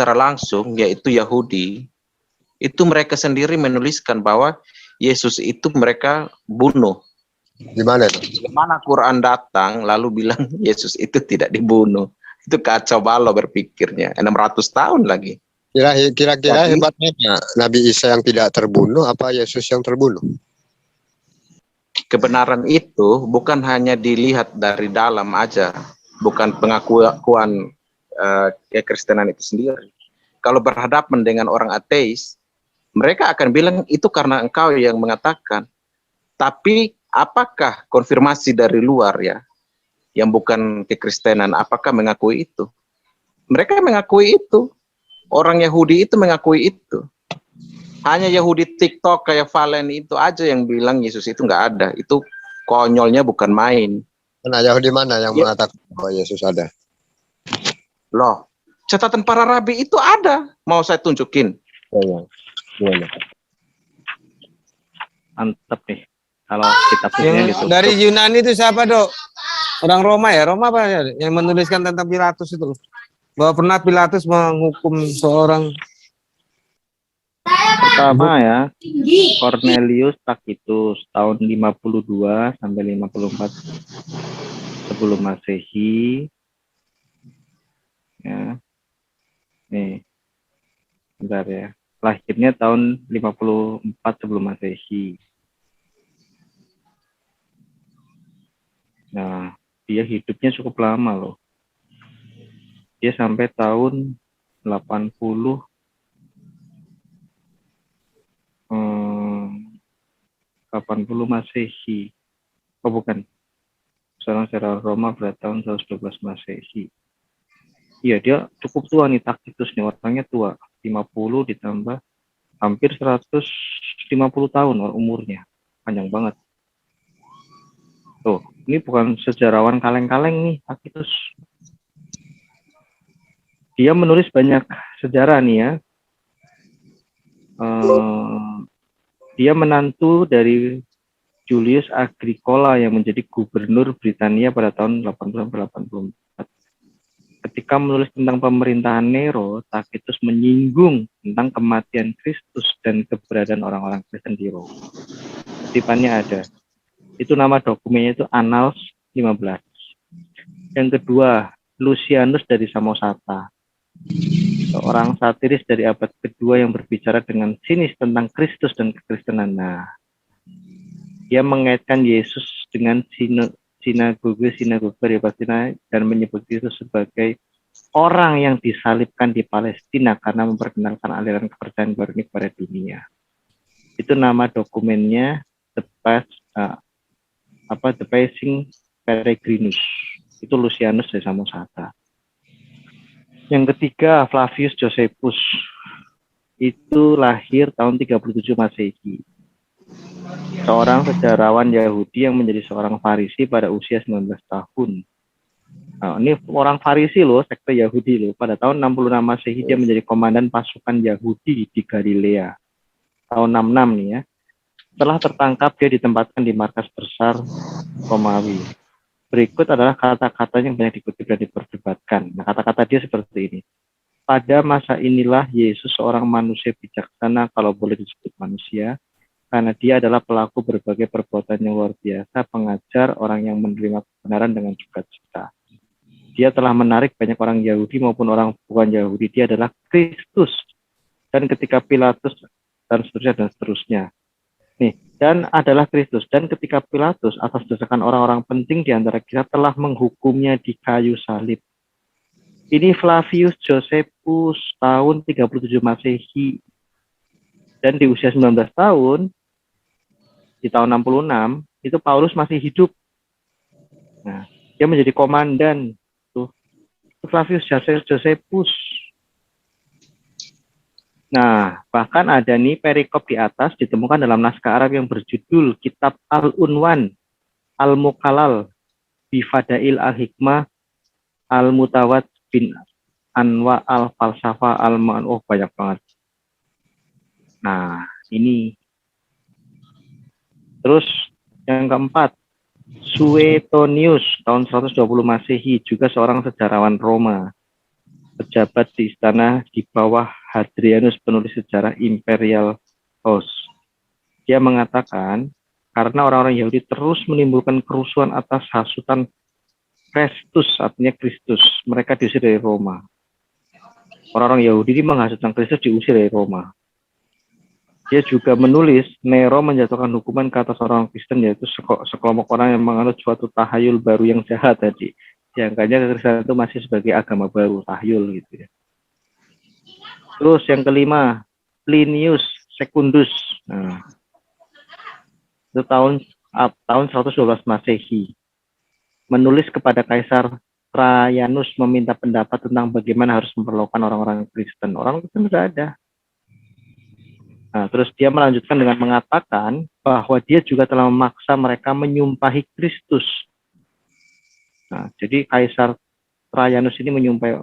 secara langsung, yaitu Yahudi, itu mereka sendiri menuliskan bahwa Yesus itu mereka bunuh. Di mana itu? Di mana Quran datang lalu bilang Yesus itu tidak dibunuh. Itu kacau balau berpikirnya. 600 tahun lagi. Kira-kira hebatnya Nabi Isa yang tidak terbunuh apa Yesus yang terbunuh? Kebenaran itu bukan hanya dilihat dari dalam aja, bukan pengakuan kekristenan itu sendiri. Kalau berhadapan dengan orang ateis, mereka akan bilang itu karena engkau yang mengatakan. Tapi apakah konfirmasi dari luar ya, yang bukan kekristenan, apakah mengakui itu? Mereka mengakui itu. Orang Yahudi itu mengakui itu. Hanya Yahudi TikTok kayak Valen itu aja yang bilang Yesus itu nggak ada. Itu konyolnya bukan main. Nah, Yahudi mana yang mengatakan bahwa Yesus ada? Loh, catatan para rabi itu ada. Mau saya tunjukin? Gimana? Mantap nih. Kalau kita yang dari Yunani itu siapa, Dok? Orang Roma ya? Roma apa ya? Yang menuliskan tentang Pilatus itu. Bahwa pernah Pilatus menghukum seorang. Pertama ya, Cornelius Tacitus tahun 52 sampai 54 sebelum Masehi. Ya. Nih. Bentar ya. Lahirnya tahun 54 sebelum Masehi. Nah, dia hidupnya cukup lama loh. Dia sampai tahun 80 Masehi. Oh bukan. Seorang Roma pada tahun 112 Masehi. Iya, dia cukup tua nih Tacitus nih, orangnya tua. 50 ditambah hampir 150 tahun umurnya. Panjang banget. Tuh, ini bukan sejarawan kaleng-kaleng nih Tacitus. Dia menulis banyak sejarah nih ya. Dia menantu dari Julius Agricola yang menjadi gubernur Britania pada tahun 80-84. Ketika menulis tentang pemerintahan Nero, Tacitus menyinggung tentang kematian Kristus dan keberadaan orang-orang Kristen di Roma. Kutipannya ada. Itu nama dokumennya itu Annals 15. Yang kedua, Lucianus dari Samosata. Seorang satiris dari abad kedua yang berbicara dengan sinis tentang Kristus dan kekristenan. Nah, dia mengaitkan Yesus dengan sinagoge dari Palestina dan menyebut Yesus sebagai orang yang disalibkan di Palestina karena memperkenalkan aliran kepercayaan baru ini kepada dunia. Itu nama dokumennya The Passing Peregrinus. Itu Lucianus dari Samosata. Yang ketiga, Flavius Josephus. Itu lahir tahun 37 Masehi. Seorang sejarawan Yahudi yang menjadi seorang Farisi pada usia 19 tahun. Nah, ini orang Farisi loh, sekte Yahudi loh. Pada tahun 66 Masehi dia menjadi komandan pasukan Yahudi di Galilea. Tahun 66 nih ya. Setelah tertangkap dia ditempatkan di markas besar Romawi. Berikut adalah kata-kata yang banyak dikutip dan diperdebatkan. Nah, kata-kata dia seperti ini. Pada masa inilah Yesus seorang manusia bijaksana kalau boleh disebut manusia, karena dia adalah pelaku berbagai perbuatan yang luar biasa, pengajar orang yang menerima kebenaran dengan sukacita. Dia telah menarik banyak orang Yahudi maupun orang bukan Yahudi. Dia adalah Kristus. Dan ketika Pilatus dan seterusnya. Nih, dan adalah Kristus. Dan ketika Pilatus atas desakan orang-orang penting di antara kita telah menghukumnya di kayu salib. Ini Flavius Josephus tahun 37 Masehi. Dan di usia 19 tahun, di tahun 66, itu Paulus masih hidup. Nah, dia menjadi komandan. Tuh, Flavius Josephus. Nah, bahkan ada nih perikop di atas ditemukan dalam naskah Arab yang berjudul Kitab Al-Unwan, Al-Muqallal, Bifadail Al-Hikmah, Al-Mutawad bin Anwa Al-Falsafa Al-Ma'an. Oh, banyak banget. Nah, ini. Terus yang keempat, Suetonius tahun 120 Masehi, juga seorang sejarawan Roma. pejabat di istana di bawah Hadrianus, penulis sejarah Imperial House. Dia mengatakan, karena orang-orang Yahudi terus menimbulkan kerusuhan atas hasutan Kristus, artinya Kristus, mereka diusir dari Roma. Orang-orang Yahudi ini menghasutkan Kristus, diusir dari Roma. Dia juga menulis, Nero menjatuhkan hukuman ke atas orang Kristen, yaitu sekelompok orang yang menganut suatu tahayul baru yang jahat tadi. Dianggapnya Kekristenan itu masih sebagai agama baru, tahayul gitu ya. Terus yang kelima, Plinius Secundus. Nah, itu tahun 112 Masehi. Menulis kepada Kaisar Trajanus meminta pendapat tentang bagaimana harus memperlakukan orang-orang Kristen. Orang Kristen sudah ada. Nah, terus dia melanjutkan dengan mengatakan bahwa dia juga telah memaksa mereka menyumpahi Kristus. Nah, jadi Kaisar Trajanus ini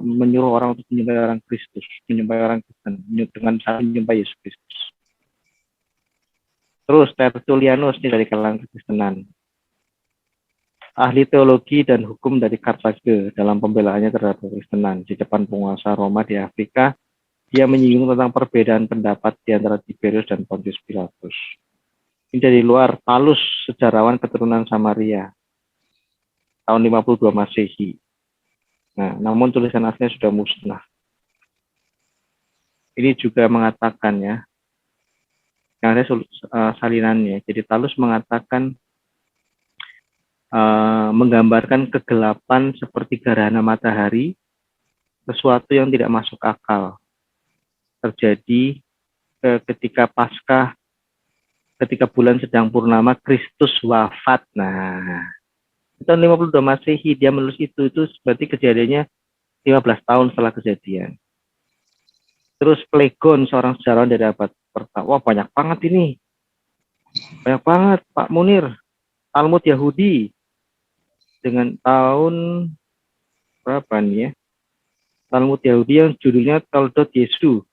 menyuruh orang untuk menyumpahi orang Kristus, menyumpahi orang Kristen, dengan cara menyumpahi Yesus Kristus. Terus Tertullianus ini dari kalangan Kekristenan. Ahli teologi dan hukum dari Kartage dalam pembelaannya terhadap Kekristenan di depan penguasa Roma di Afrika, dia menyinggung tentang perbedaan pendapat di antara Tiberius dan Pontius Pilatus. Ini dari luar, Talus, sejarawan keturunan Samaria, tahun 52 Masehi. Nah, namun tulisan aslinya sudah musnah. Ini juga mengatakan ya, yang ada salinannya. Jadi Talus mengatakan menggambarkan kegelapan seperti gerhana matahari, sesuatu yang tidak masuk akal terjadi ketika Paskah, ketika bulan sedang purnama, Kristus wafat. Nah, tahun 52 Masehi dia menulis itu berarti kejadiannya 15 tahun setelah kejadian. Terus Plegon, seorang sejarawan dari abad pertama. Wah, banyak banget ini. Banyak banget, Pak Munir. Talmud Yahudi dengan tahun berapa nih ya? Talmud Yahudi yang judulnya Toldot Yesus.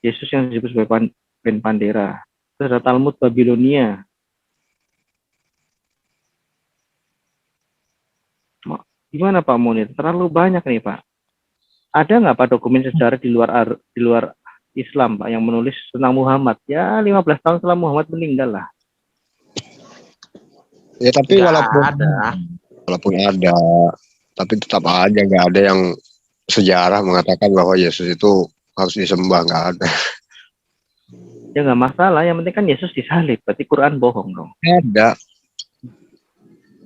Yesus yang disebut sebagai Ben Pandera. Terus ada Talmud Babilonia. Gimana Pak Munir? Terlalu banyak nih Pak. Ada nggak Pak dokumen sejarah di luar Islam Pak yang menulis tentang Muhammad? Ya 15 tahun setelah Muhammad meninggal lah. Ya tapi Nggak walaupun ada, tapi tetap aja nggak ada yang sejarah mengatakan bahwa Yesus itu harus disembah, nggak ada. Ya nggak masalah, yang penting kan Yesus disalib, berarti Quran bohong dong. Ada.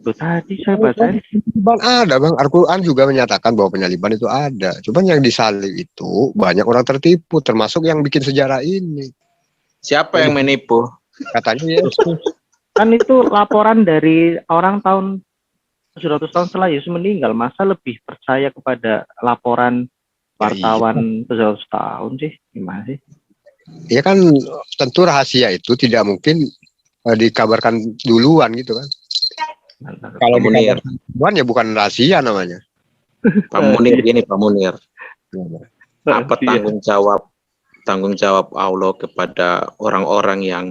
Tuh tadi saya baca. Bang, ada bang, Al-Quran juga menyatakan bahwa penyaliban itu ada. Cuman yang disalib itu banyak orang tertipu, termasuk yang bikin sejarah ini. Siapa yang menipu? Katanya Yesus. Kan itu laporan dari orang tahun 700 tahun setelah Yesus meninggal. Masa lebih percaya kepada laporan wartawan 700 tahun sih? Gimana sih? Ya kan tentu rahasia itu tidak mungkin dikabarkan duluan gitu kan. Kalau Munir, duluan ya bukan rahasia namanya. Pak Munir gini, Pak Munir. Apa tanggung jawab Allah kepada orang-orang yang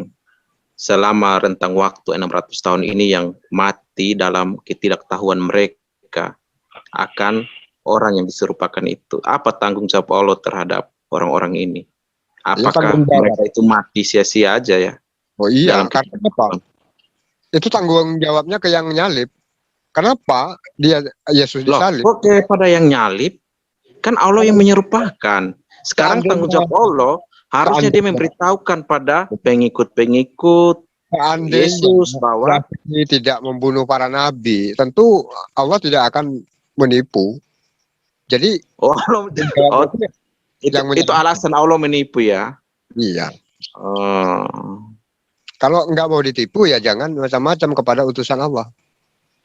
selama rentang waktu 600 tahun ini yang mati dalam ketidaktahuan mereka akan orang yang diserupakan itu? Apa tanggung jawab Allah terhadap orang-orang ini? Apakah mereka itu mati sia-sia aja ya? Oh iya, karena apa? Itu tanggung jawabnya ke yang nyalip. Kenapa dia Yesus disalib? Oke, pada yang nyalip kan Allah yang menyerupakan. Sekarang tanggung jawab Allah harusnya dia memberitahukan pada pengikut-pengikut Yesus bahwa tidak membunuh para nabi, tentu Allah tidak akan menipu. Jadi itu alasan Allah menipu ya? Iya. Kalau nggak mau ditipu ya jangan macam-macam kepada utusan Allah.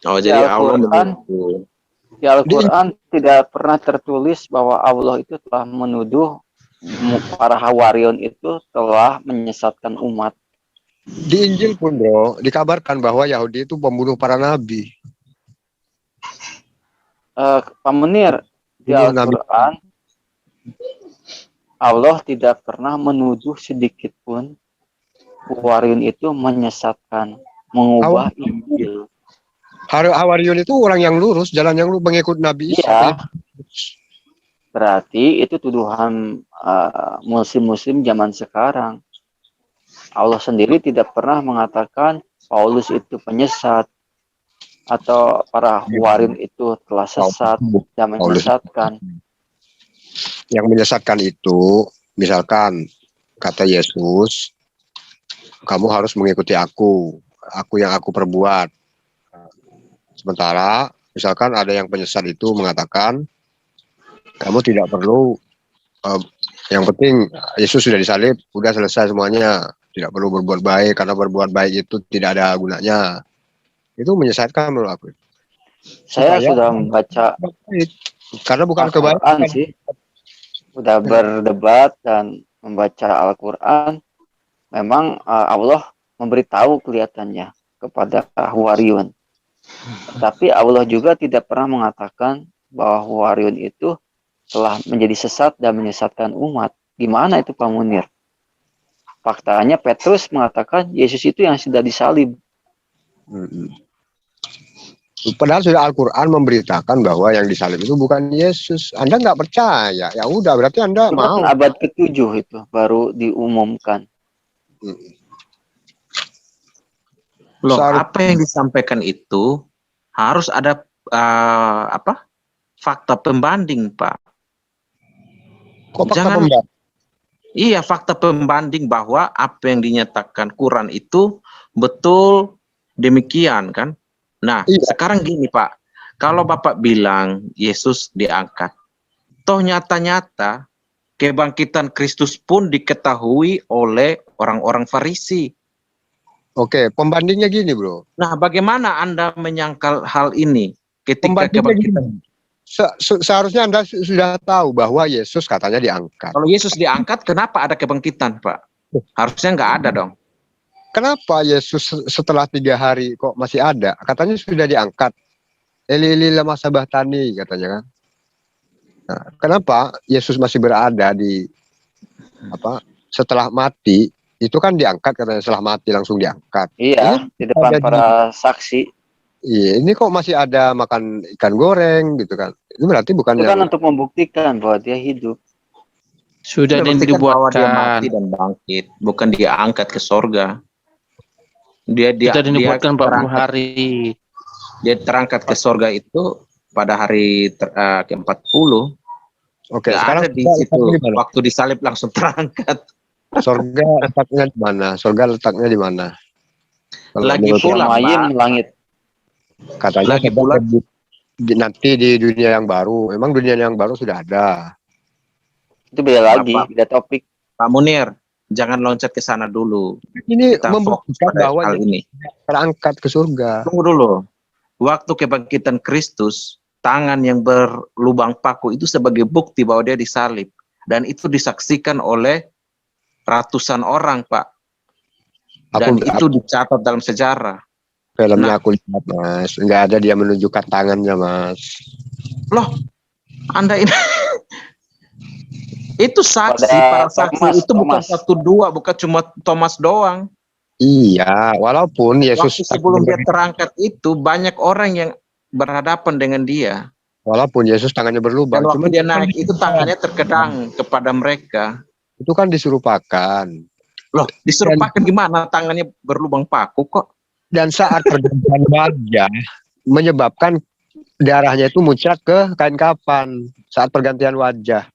Oh, jadi Allah menipu. Di Al-Quran tidak pernah tertulis bahwa Allah itu telah menuduh para Hawarion itu telah menyesatkan umat. Di Injil pun bro, dikabarkan bahwa Yahudi itu pembunuh para nabi. Pak Munir, di Al-Quran Allah tidak pernah menuduh sedikit pun Hawarion itu menyesatkan, mengubah Injil. Hawarion itu orang yang lurus, jalan yang lurus, mengikut Nabi Isa. Iya. Berarti itu tuduhan muslim-muslim zaman sekarang. Allah sendiri tidak pernah mengatakan Paulus itu penyesat atau para huwarin itu telah sesat dan Paulus. menyesatkan. Yang menyesatkan itu, misalkan kata Yesus, kamu harus mengikuti aku yang aku perbuat. Sementara misalkan ada yang penyesat itu mengatakan, kamu tidak perlu, yang penting Yesus sudah disalib, udah selesai semuanya, tidak perlu berbuat baik karena berbuat baik itu tidak ada gunanya. Itu menyesatkan menurut aku. Saya Supaya sudah membaca karena bukan Al-Quran kebaikan. sih, sudah berdebat dan membaca Al-Quran. Memang Allah memberitahu kelihatannya kepada Huwariyun. Tapi Allah juga tidak pernah mengatakan bahwa Huwariyun itu telah menjadi sesat dan menyesatkan umat. Gimana itu Pak Munir? Faktanya Petrus mengatakan Yesus itu yang sudah disalib. Padahal sudah Al-Quran memberitakan bahwa yang disalib itu bukan Yesus. Anda nggak percaya, ya udah berarti Anda Itu mau. kan abad ke-7 itu baru diumumkan. Loh, Seharusnya- apa yang disampaikan itu harus ada fakta pembanding, Pak. Kok fakta Jangan- pembanding? Iya, fakta pembanding bahwa apa yang dinyatakan Quran itu betul demikian kan. Nah, Iya. sekarang gini Pak, kalau Bapak bilang Yesus diangkat, toh nyata-nyata kebangkitan Kristus pun diketahui oleh orang-orang Farisi. Oke, pembandingnya gini bro. Nah, bagaimana Anda menyangkal hal ini ketika Pembandingnya kebangkitan? gini. Seharusnya Anda sudah tahu bahwa Yesus katanya diangkat. Kalau Yesus diangkat, kenapa ada kebangkitan, Pak? Harusnya nggak ada dong. Kenapa Yesus setelah 3 hari kok masih ada? Katanya sudah diangkat. Eli Eli lama sabahtani katanya kan. Nah, kenapa Yesus masih berada di setelah mati? Itu kan diangkat katanya, setelah mati langsung diangkat. Iya, di depan ada para saksi. Iya, ini kok masih ada makan ikan goreng gitu kan? Itu berarti bukan Itu kan yang untuk membuktikan bahwa dia hidup. Sudah Sudah buktikan bahwa dia dibuatkan. mati dan bangkit, bukan dia angkat ke sorga. Dia Sudah dibuatkan 40 terangkat, hari. dia terangkat ke sorga itu pada hari ke-40. Oke, Nggak sekarang ada di surga situ. letaknya di mana? Waktu disalib langsung terangkat. Sorga letaknya di mana? Sorga letaknya di mana? Kalau Lagi menurut pula, Mayim Pak. langit. katanya Lagi sorga pula, nanti di dunia yang baru. Emang dunia yang baru sudah ada. Itu beda lagi, Bapak. beda topik. Pak Munir, jangan loncat ke sana dulu. Ini Kita fokus membuktikan pada bahwa hal dia ini. terangkat ke surga. Tunggu dulu. Waktu kebangkitan Kristus, tangan yang berlubang paku itu sebagai bukti bahwa dia disalib. Dan itu disaksikan oleh ratusan orang, Pak. Dan itu dicatat dalam sejarah. Filmnya Nah. aku lihat mas, nggak ada dia menunjukkan tangannya mas. Loh, Anda ini... itu saksi, para saksi itu bukan 1-2, bukan cuma Thomas doang. Iya, walaupun Yesus Waktu sebelum dia terangkat itu banyak orang yang berhadapan dengan dia. walaupun Yesus tangannya berlubang, Dan waktu cuman dia naik itu tangannya terkedang kepada mereka. itu kan diserupakan. Loh, diserupakan gimana tangannya berlubang paku kok? Dan saat pergantian wajah menyebabkan darahnya itu muncrat ke kain kafan saat pergantian wajah.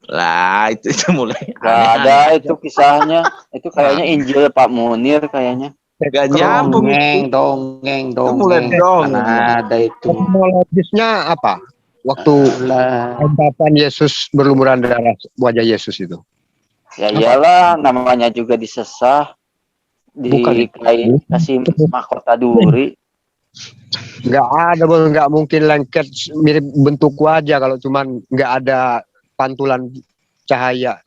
Lah, itu mulai Gak ada itu kisahnya. Itu kayaknya Injil Pak Munir kayaknya. Gak nyambung. Dongeng. Itu mulai dong. Mana ada itu. Kronologisnya apa? Waktu Lah. kain kafan Yesus berlumuran darah wajah Yesus itu. Ya iyalah, namanya juga disesah. Bukan. Kasih mahkota duri. Nggak ada, nggak mungkin lengket mirip bentuk wajah kalau cuman nggak ada pantulan cahaya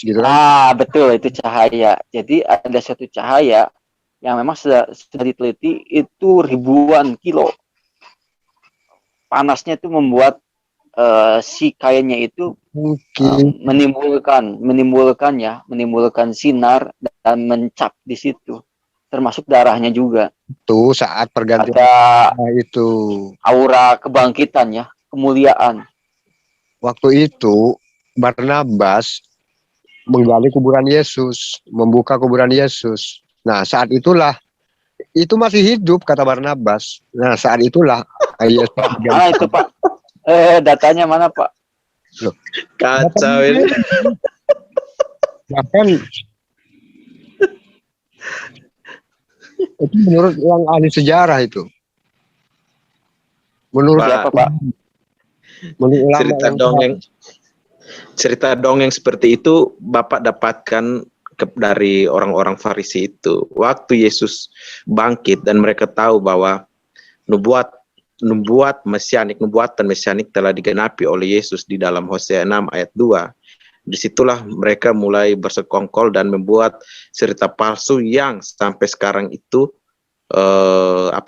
gitu kan. Ah, betul, itu cahaya. Jadi ada satu cahaya yang memang sudah diteliti itu ribuan kilo. Panasnya itu membuat si kainnya itu Mungkin menimbulkan sinar dan mencap di situ. Termasuk darahnya juga. tuh saat pergantian Ada itu. aura kebangkitan ya, kemuliaan. waktu itu Barnabas menggali kuburan Yesus, membuka kuburan Yesus. Nah, saat itulah itu masih hidup kata Barnabas. Nah, saat itulah Yesus Mana itu Pak? Datanya mana Pak? Kacau ini. bahkan itu menurut yang ahli sejarah itu. Menurut Pak, Siapa Pak? menurut ulama cerita yang dongeng cerita dongeng seperti itu Bapak dapatkan dari orang-orang Farisi itu. Waktu Yesus bangkit dan mereka tahu bahwa nubuatan mesianik telah digenapi oleh Yesus di dalam Hosea 6 ayat 2. Disitulah mereka mulai bersekongkol dan membuat cerita palsu yang sampai sekarang itu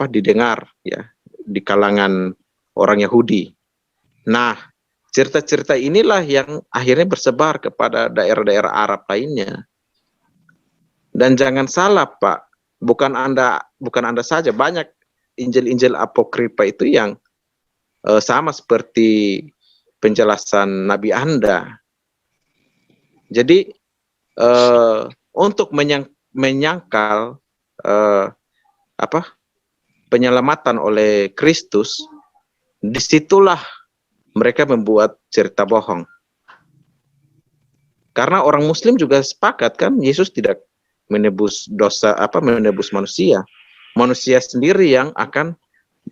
didengar ya di kalangan orang Yahudi. Nah, cerita-cerita inilah yang akhirnya bersebar kepada daerah-daerah Arab lainnya. Dan jangan salah Pak, bukan Anda saja, banyak Injil-Injil apokrifa itu yang sama seperti penjelasan Nabi Anda. Jadi untuk menyangkal penyelamatan oleh Kristus, disitulah mereka membuat cerita bohong. Karena orang Muslim juga sepakat kan, Yesus tidak menebus dosa, menebus manusia. Manusia sendiri yang akan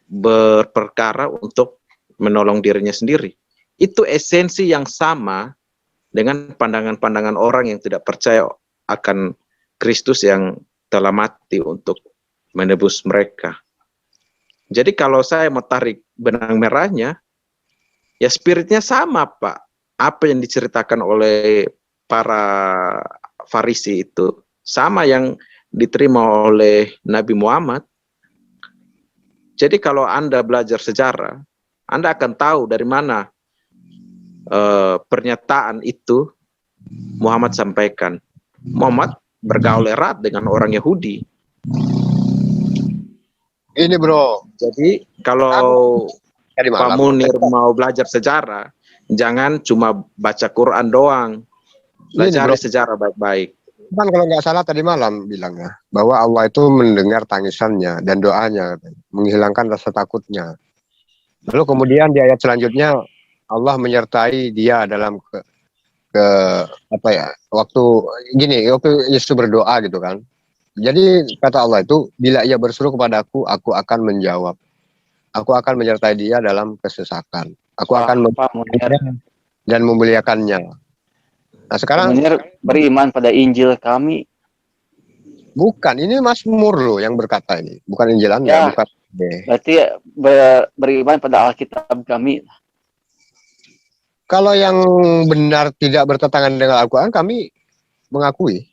berperkara untuk menolong dirinya sendiri. Itu esensi yang sama dengan pandangan-pandangan orang yang tidak percaya akan Kristus yang telah mati untuk menebus mereka. Jadi kalau saya mau tarik benang merahnya, ya spiritnya sama Pak. Apa yang diceritakan oleh para Farisi itu sama yang diterima oleh Nabi Muhammad. Jadi kalau Anda belajar sejarah, Anda akan tahu dari mana pernyataan itu Muhammad sampaikan. Muhammad bergaul erat dengan orang Yahudi. ini bro. Jadi kalau Tadi Pak malam. Munir mau belajar sejarah, jangan cuma baca Quran doang. Pelajari sejarah baik-baik. Kan kalau nggak salah tadi malam bilangnya bahwa Allah itu mendengar tangisannya dan doanya, menghilangkan rasa takutnya. Lalu kemudian di ayat selanjutnya Allah menyertai dia dalam waktu Yesus berdoa gitu kan. Jadi kata Allah itu, bila ia berseru kepadaku, aku akan menjawab. Aku akan menyertai dia dalam kesesakan. Aku akan Pak Munir. dan memuliakannya. Nah sekarang Munir beriman pada Injil kami. bukan, ini Mazmur loh yang berkata ini, bukan Injil Anda, Ya. bukan. Berarti beriman pada Alkitab kami. Kalau yang benar tidak bertentangan dengan Al-Quran, kami mengakui.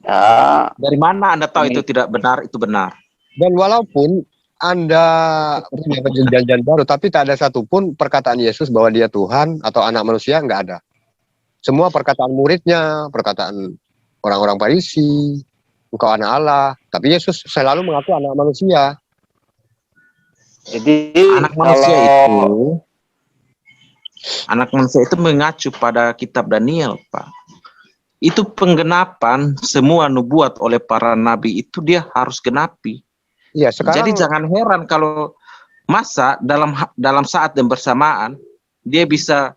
Ya, Dari mana Anda tahu itu tidak benar, itu benar? Dan walaupun Anda punya perjanjian baru, tapi tak ada satupun perkataan Yesus bahwa dia Tuhan atau anak manusia, nggak ada. Semua perkataan muridnya, perkataan orang-orang Farisi, engkau anak Allah. Tapi Yesus selalu mengaku anak manusia. jadi anak manusia itu mengacu pada kitab Daniel, Pak. Itu penggenapan semua nubuat oleh para nabi itu dia harus genapi. Iya, sekarang. Jadi jangan heran kalau masa dalam saat yang bersamaan dia bisa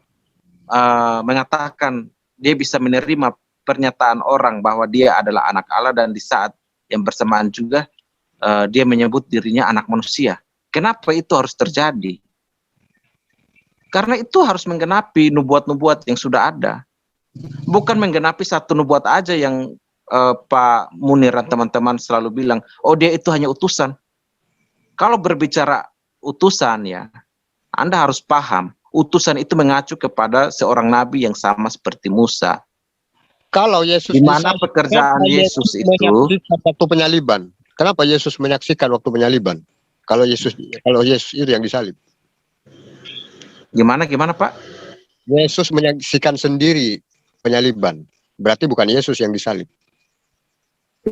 mengatakan, dia bisa menerima pernyataan orang bahwa dia adalah anak Allah, dan di saat yang bersamaan juga dia menyebut dirinya anak manusia. Kenapa itu harus terjadi? Karena itu harus menggenapi nubuat-nubuat yang sudah ada. Bukan menggenapi satu nubuat aja yang Pak Munir dan teman-teman selalu bilang, oh dia itu hanya utusan. Kalau berbicara utusan ya, Anda harus paham, utusan itu mengacu kepada seorang nabi yang sama seperti Musa. Kalau Yesus di mana pekerjaan Yesus itu waktu penyaliban. Kenapa Yesus menyaksikan waktu penyaliban? Kalau Yesus itu yang disalib. Gimana Pak? Yesus menyaksikan sendiri penyaliban. Berarti bukan Yesus yang disalib.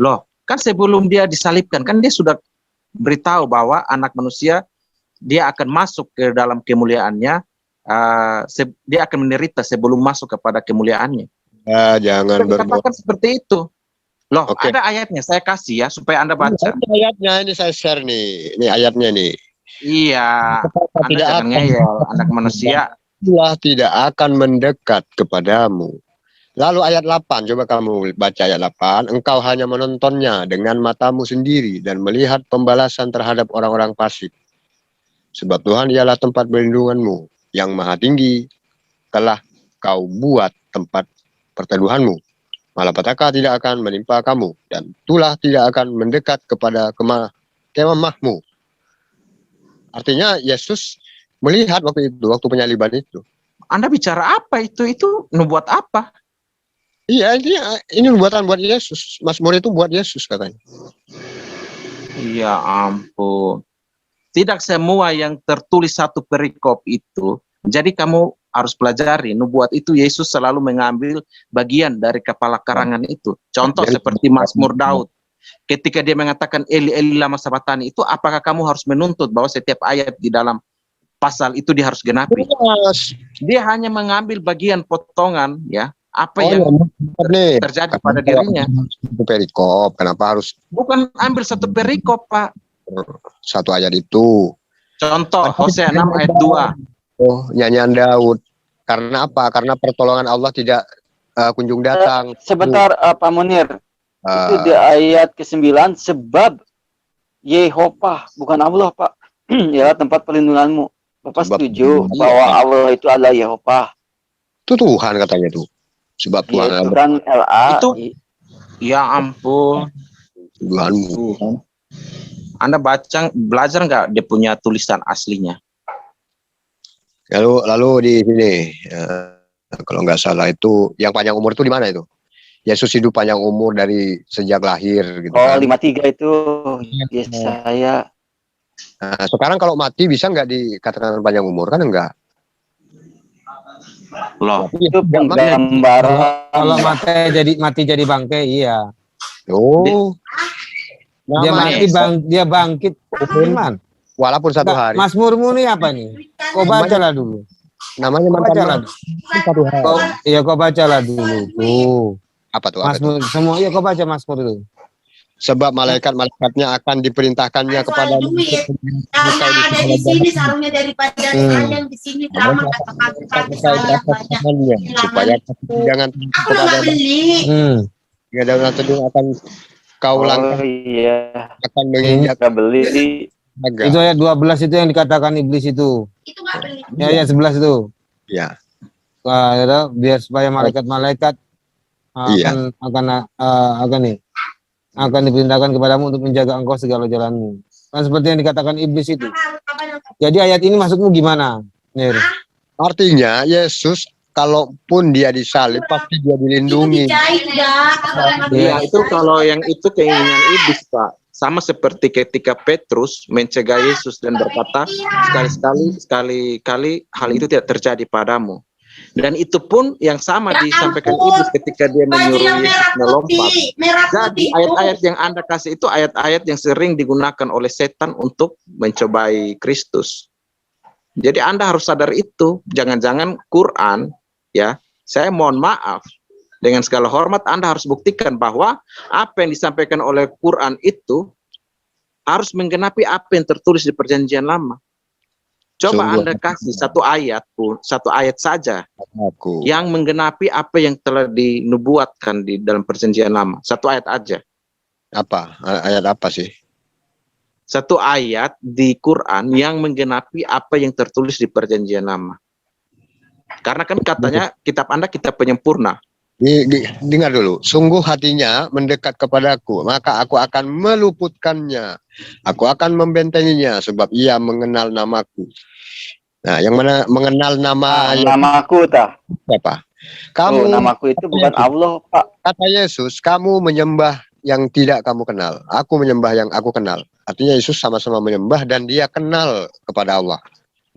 Loh, kan sebelum dia disalibkan, kan dia sudah beritahu bahwa anak manusia dia akan masuk ke dalam kemuliaannya dia akan menderita sebelum masuk kepada kemuliaannya. Jangan Sudah dikatakan seperti itu. Loh, Oke. ada ayatnya, saya kasih ya supaya Anda baca. Ini ayatnya, ini saya share nih. Ini ayatnya nih. Iya, Anda Tidak jangan akan ngeyel, anak manusia. Allah tidak akan mendekat kepadamu. Lalu ayat 8, coba kamu baca ayat 8. Engkau hanya menontonnya dengan matamu sendiri dan melihat pembalasan terhadap orang-orang fasik. Sebab Tuhan ialah tempat perlindunganmu yang maha tinggi, telah kau buat tempat perteduhanmu. Malapetaka tidak akan menimpa kamu, dan tulah tidak akan mendekat kepada kemahmu. Artinya Yesus melihat waktu itu, waktu penyaliban itu. Anda bicara apa itu? Itu nubuat apa? Iya, ini buatan buat Yesus. Mazmur itu buat Yesus katanya. Ya ampun. Tidak semua yang tertulis satu perikop itu. Jadi kamu harus pelajari, nubuat itu Yesus selalu mengambil bagian dari kepala karangan itu. Contoh seperti Mazmur Daud. Ketika dia mengatakan Eli Eli lama sabatani itu, apakah kamu harus menuntut bahwa setiap ayat di dalam pasal itu dia harus genapi? Dia hanya mengambil bagian potongan, ya, apa yang terjadi pada dirinya. Perikop, kenapa harus Bukan ambil satu perikop, Pak. satu ayat itu? Contoh Hosea 6 ayat 2. Oh, nyanyian Daud. Karena apa? Karena pertolongan Allah tidak kunjung datang. Sebentar, Pak Munir. Itu di ayat ke-9, sebab Yehovah, bukan Allah, Pak. Ialah tempat perlindunganmu. Bapak setuju bahwa Allah itu adalah Yehovah. Itu Tuhan katanya tuh. Sebab Tuhan Itu kan LA. Itu, ya ampun. Tuhanmu. Anda belajar nggak dia punya tulisan aslinya? Lalu di sini, kalau nggak salah itu yang panjang umur itu di mana itu? Yesus hidup panjang umur dari sejak lahir gitu Oh, kan. 53 itu Yesaya. Nah, sekarang kalau mati bisa nggak dikatakan panjang umur? Kan enggak. Loh, Itu penggambaran. Kalau mati jadi bangkai, iya. Oh. Dia mati dia bangkit. Iman. Walaupun satu hari. Mazmurmu nih apa nih? Kau bacalah dulu. Namanya Kau bacalah. satu hari. Kau bacalah dulu tuh. Apa tuh? Mazmur semua, iya kau baca Mazmur itu. Sebab malaikat-malaikatnya akan diperintahkannya kepada Karena ada di sini sarungnya daripada yang di sini selamat supaya jangan aku nggak beli. Ya dalam teduh akan kau langkah akan menginjak beli. naga. Itu ayat 12 itu yang dikatakan iblis itu. Itu nggak beli. Ya ayat 11 itu. Ya. Wah, biar supaya malaikat-malaikat akan diperintahkan kepadamu untuk menjaga engkau segala jalanmu. Kan seperti yang dikatakan iblis itu. Jadi ayat ini maksudmu gimana, Nir? Artinya Yesus kalaupun dia disalib pasti dia dilindungi. Ya itu kalau yang itu keinginan iblis, Pak. Sama seperti ketika Petrus mencegah Yesus dan berkata, sekali-kali hal itu tidak terjadi padamu. Dan itu pun yang sama disampaikan iblis ketika dia menyuruh Yesus melompat. Jadi ayat-ayat yang Anda kasih itu ayat-ayat yang sering digunakan oleh setan untuk mencobai Kristus. Jadi Anda harus sadar itu. Jangan-jangan Quran, ya, saya mohon maaf, dengan segala hormat Anda harus buktikan bahwa apa yang disampaikan oleh Quran itu harus menggenapi apa yang tertulis di Perjanjian Lama. Coba Anda kasih satu ayat pun, satu ayat saja yang menggenapi apa yang telah dinubuatkan di dalam Perjanjian Lama. Satu ayat aja. Apa? Ayat apa sih? Satu ayat di Quran yang menggenapi apa yang tertulis di Perjanjian Lama. Karena kan katanya kitab Anda kitab penyempurna. Dengar dulu. Sungguh hatinya mendekat kepadaku, maka aku akan meluputkannya. Aku akan membentenginya, sebab ia mengenal namaku. Nah, yang mana mengenal namaku tah? Siapa? Kamu. Namaku itu bukan Allah, Pak. Kata Yesus, kamu menyembah yang tidak kamu kenal. Aku menyembah yang aku kenal. Artinya Yesus sama-sama menyembah dan dia kenal kepada Allah.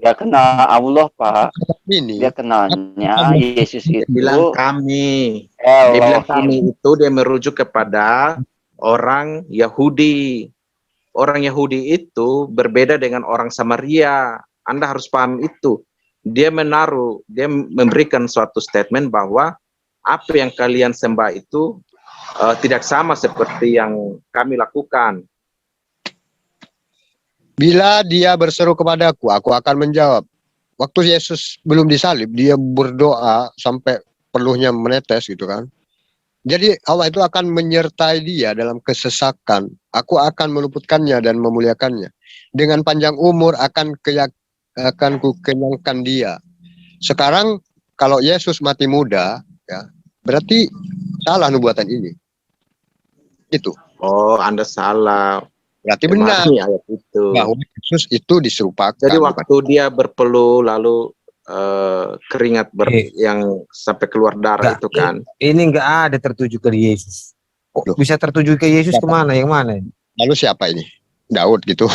Dia kenal Allah, Pak. Dia kenalnya Yesus itu. Bilang kami. Dia bilang kami itu dia merujuk kepada orang Yahudi. Orang Yahudi itu berbeda dengan orang Samaria. Anda harus paham itu. dia memberikan suatu statement bahwa apa yang kalian sembah itu tidak sama seperti yang kami lakukan. Bila dia berseru kepadaku, aku akan menjawab. Waktu Yesus belum disalib, dia berdoa sampai peluhnya menetes gitu kan. Jadi Allah itu akan menyertai dia dalam kesesakan. Aku akan meluputkannya dan memuliakannya. Dengan panjang umur akan ku kenyangkan dia. Sekarang kalau Yesus mati muda, ya berarti salah nubuatan ini. Itu. Oh, Anda salah. Berarti benar Memahami ayat itu. bahwa Yesus itu diserupakan. Jadi waktu dia berpeluh lalu keringat yang sampai keluar darah itu kan. Ini nggak ada tertuju ke Yesus. Kok bisa tertuju ke Yesus kemana? Yang mana? Lalu siapa ini? Daud gitu.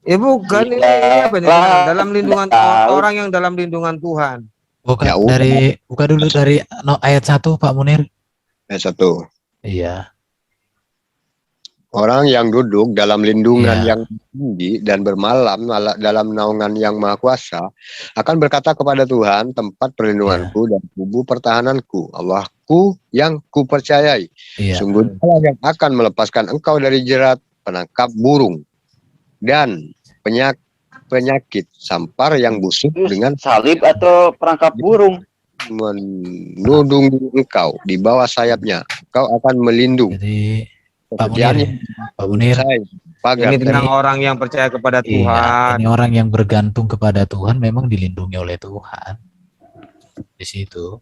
Ya bukan, ini apa nih? Dalam lindungan orang yang dalam lindungan Tuhan. Buka Ya, buka dulu dari ayat 1 Pak Munir. Ayat 1. Iya. Orang yang duduk dalam lindungan Iya. yang tinggi dan bermalam dalam naungan yang maha kuasa akan berkata kepada Tuhan, tempat perlindunganku dan tubuh pertahananku, Allahku yang kupercayai. Iya. Sungguh Allah yang akan melepaskan engkau dari jerat penangkap burung dan penyakit sampar yang busuk dengan Salib atau perangkap burung? menudung engkau di bawah sayapnya. Engkau akan melindung. Jadi Pak Pekerjaannya Munir, pagar Ini tentang orang yang percaya kepada iya, Tuhan. ini orang yang bergantung kepada Tuhan memang dilindungi oleh Tuhan. Di situ.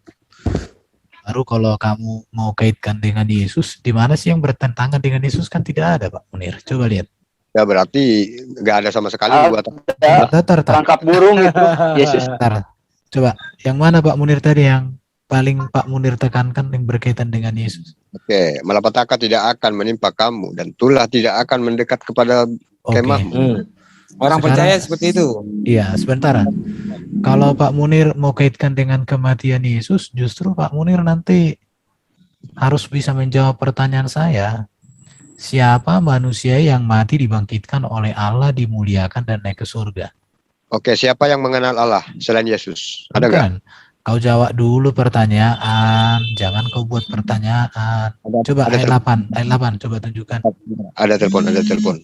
Baru kalau kamu mau kaitkan dengan Yesus, di mana sih yang bertentangan dengan Yesus? Kan tidak ada, Pak Munir. Coba lihat. ya berarti nggak ada sama sekali buat Tar. Perangkap burung itu Yesus. Tar. Coba, yang mana Pak Munir tadi yang paling Pak Munir tekankan yang berkaitan dengan Yesus? Oke, malapetaka tidak akan menimpa kamu dan tulah tidak akan mendekat kepada Oke. kemahmu. Orang Sekarang- percaya seperti itu. Iya, sebentar. Kalau Pak Munir mau kaitkan dengan kematian Yesus, justru Pak Munir nanti harus bisa menjawab pertanyaan saya. Siapa manusia yang mati dibangkitkan oleh Allah, dimuliakan dan naik ke surga? Oke, siapa yang mengenal Allah selain Yesus? Ada nggak? Bukan. Kau jawab dulu pertanyaan, jangan kau buat pertanyaan. Coba ada ayat 8, coba tunjukkan. Ada telepon.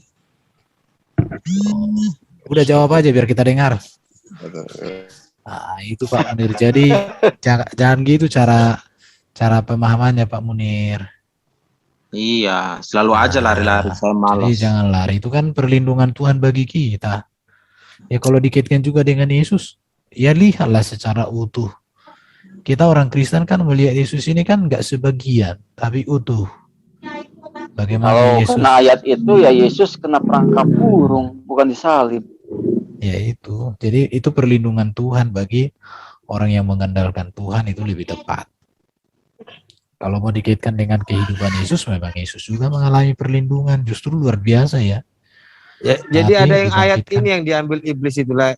Udah jawab aja biar kita dengar. Nah, itu Pak Munir. Jadi jangan gitu cara pemahamannya Pak Munir. Iya, selalu aja lari-lari, saya malas. Jadi jangan lari, itu kan perlindungan Tuhan bagi kita. Ya kalau dikaitkan juga dengan Yesus, ya lihatlah secara utuh. Kita orang Kristen kan melihat Yesus ini kan nggak sebagian, tapi utuh. Bagaimana Kalau Yesus? kena ayat itu ya Yesus kena perangkap burung, bukan disalib. Ya itu. Jadi itu perlindungan Tuhan bagi orang yang mengandalkan Tuhan, itu lebih tepat. Kalau mau dikaitkan dengan kehidupan Yesus, memang Yesus juga mengalami perlindungan, justru luar biasa ya. Ya, jadi Tapi ada yang ayat dibangkitkan. ini yang diambil iblis itulah.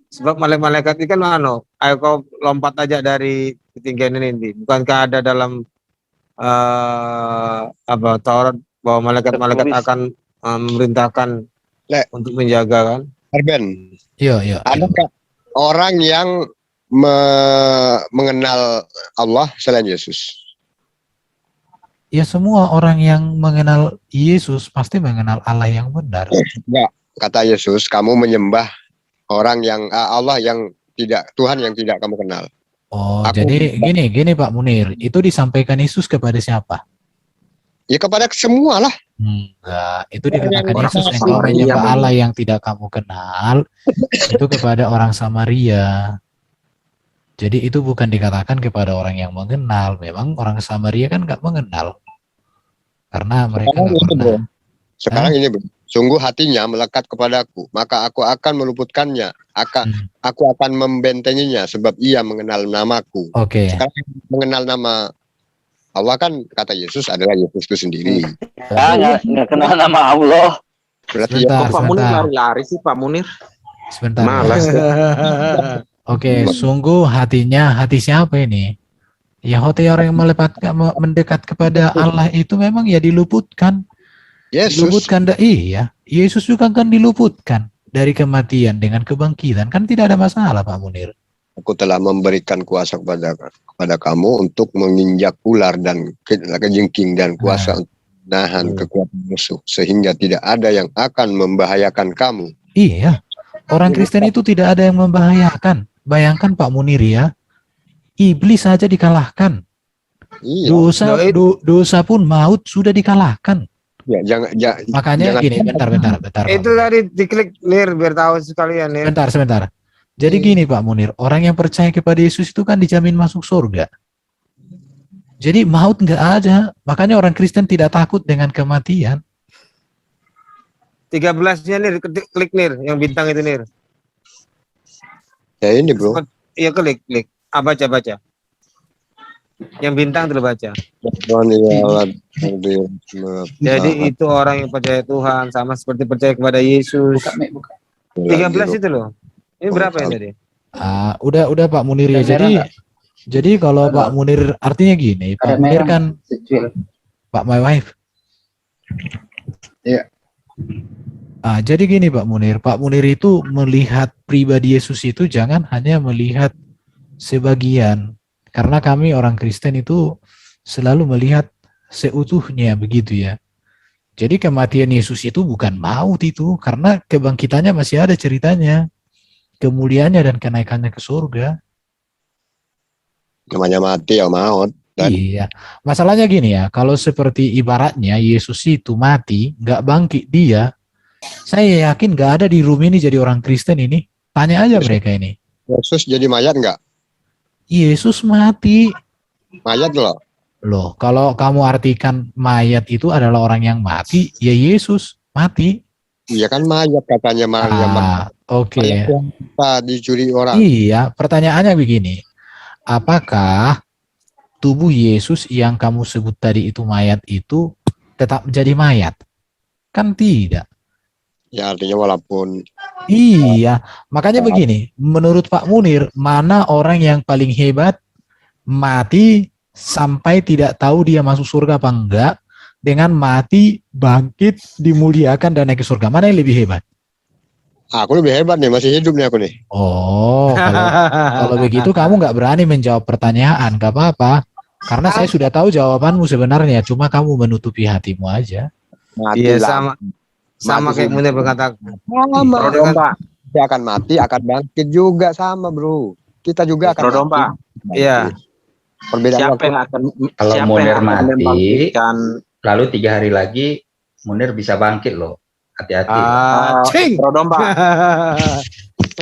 Sebab malaikat itu kan ayo kau lompat aja dari ketinggian ini. Bukankah ada dalam Taurat bahwa malaikat-malaikat Tertulis. akan memerintahkan untuk menjaga kan? Arben, Iya. adakah orang yang mengenal Allah selain Yesus? Ya semua orang yang mengenal Yesus pasti mengenal Allah yang benar. Enggak, kata Yesus, kamu menyembah orang yang Allah yang tidak, Tuhan yang tidak kamu kenal. Oh, Aku- jadi gini Pak Munir, itu disampaikan Yesus kepada siapa? Ya kepada semua lah. Enggak, itu dikatakan Orang Yesus Samaria, engkau menyembah memang. Allah yang tidak kamu kenal, itu kepada orang Samaria. Jadi itu bukan dikatakan kepada orang yang mengenal. Memang orang Samaria kan nggak mengenal, karena mereka Sekarang nggak ini, pernah. bro. Sekarang ini, bro. Sungguh hatinya melekat kepadaku, maka aku akan meluputkannya. Aku akan membentenginya, sebab ia mengenal namaku. Oke, Sekarang mengenal nama Allah kan kata Yesus adalah Yesus itu sendiri. Ya, nggak kenal nama Allah. Berarti ya, Sebentar. Kok Pak Munir lari-lari sih Pak Munir? sebentar. Malas. Oke, sungguh hati siapa ini? Ya hati orang yang mendekat kepada Allah itu memang ya diluputkan. Yesus. Diluputkan, iya. Yesus juga kan diluputkan. dari kematian dengan kebangkitan, kan tidak ada masalah Pak Munir. Aku telah memberikan kuasa kepada kamu untuk menginjak ular dan kejengking dan kuasa untuk menahan kekuatan musuh sehingga tidak ada yang akan membahayakan kamu. Iya, orang Kristen itu tidak ada yang membahayakan. Bayangkan Pak Munir ya, iblis saja dikalahkan. Iya. Dosa pun maut sudah dikalahkan. Ya, Makanya jangan- gini, bentar. Pak Itu Munir. tadi diklik Nir biar tahu sekalian Nir. Sebentar. Jadi gini Pak Munir, orang yang percaya kepada Yesus itu kan dijamin masuk surga. Jadi maut nggak ada. Makanya orang Kristen tidak takut dengan kematian. 13-nya Nir, klik Nir, yang bintang itu Nir. Ya ini bro. Iya klik. Ah, baca. Yang bintang itu baca. Jadi itu orang yang percaya Tuhan sama seperti percaya kepada Yesus. 13 itu loh. Ini berapa yang tadi? Udah Pak Munir ya. Jadi kalau Pak Munir artinya gini, Pak Munir kan Pak my wife. Iya. Jadi gini Pak Munir itu melihat pribadi Yesus itu jangan hanya melihat sebagian, karena kami orang Kristen itu selalu melihat seutuhnya begitu ya. Jadi kematian Yesus itu bukan maut itu, karena kebangkitannya masih ada ceritanya, kemuliaannya dan kenaikannya ke surga. Namanya mati ya maut. Iya, masalahnya gini ya, kalau seperti ibaratnya Yesus itu mati, nggak bangkit dia, saya yakin nggak ada di room ini jadi orang Kristen ini. Tanya aja mereka ini. Yesus jadi mayat nggak? Yesus mati. Mayat Loh, kalau kamu artikan mayat itu adalah orang yang mati, ya Yesus mati. Iya kan mayat katanya Oke. Kita dicuri orang. Iya, pertanyaannya begini. Apakah tubuh Yesus yang kamu sebut tadi itu mayat itu tetap menjadi mayat? Kan tidak. Ya artinya walaupun Iya, makanya begini, menurut Pak Munir, mana orang yang paling hebat mati sampai tidak tahu dia masuk surga apa enggak, dengan mati, bangkit, dimuliakan dan naik ke surga? Mana yang lebih hebat? aku lebih hebat nih, masih hidup nih aku nih. Oh, kalau begitu kamu nggak berani menjawab pertanyaan, nggak apa-apa. Karena saya sudah tahu jawabanmu sebenarnya, cuma kamu menutupi hatimu aja. Mati Iya lah. sama kayak Munir berkata. Sama. Rodomba, Dia akan mati, akan bangkit juga sama bro. Kita juga akan Rodomba. mati. Iya. Perbedaan Siapa waktu. yang akan Kalau siapa Munir yang akan mati, membangkitkan lalu 3 hari lagi Munir bisa bangkit loh. Hati-hati. Cing. Rodomba?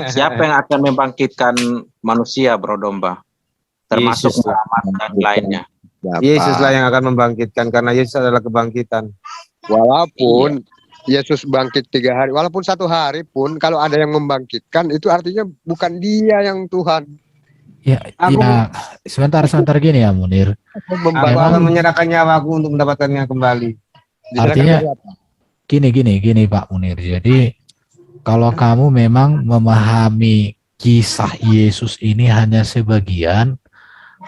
Siapa yang akan membangkitkan manusia, Rodomba? Termasuk Yesus lah. Muhammad dan lainnya. Siapa? Yesus lah yang akan membangkitkan karena Yesus adalah kebangkitan. Walaupun Yesus bangkit 3 hari, walaupun 1 hari pun kalau ada yang membangkitkan itu artinya bukan dia yang Tuhan. Ya, Aku- ya sebentar gini ya Munir. Aku Memang- akan menyerahkan nyawaku untuk mendapatkannya kembali. Artinya gini Pak Munir. Jadi kalau kamu memang memahami kisah Yesus ini hanya sebagian,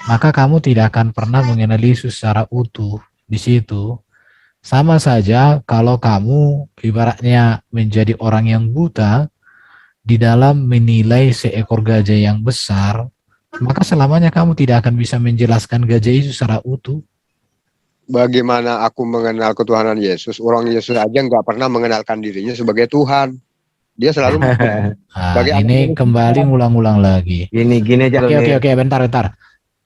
maka kamu tidak akan pernah mengenali Yesus secara utuh di situ. Sama saja kalau kamu ibaratnya menjadi orang yang buta di dalam menilai seekor gajah yang besar, maka selamanya kamu tidak akan bisa menjelaskan gajah itu secara utuh. Bagaimana aku mengenal ketuhanan Yesus? Orang Yesus aja nggak pernah mengenalkan dirinya sebagai Tuhan. Dia selalu Nah, Bagi ini kembali ngulang-ulang lagi. Gini aja loh. Nir. Oke, bentar.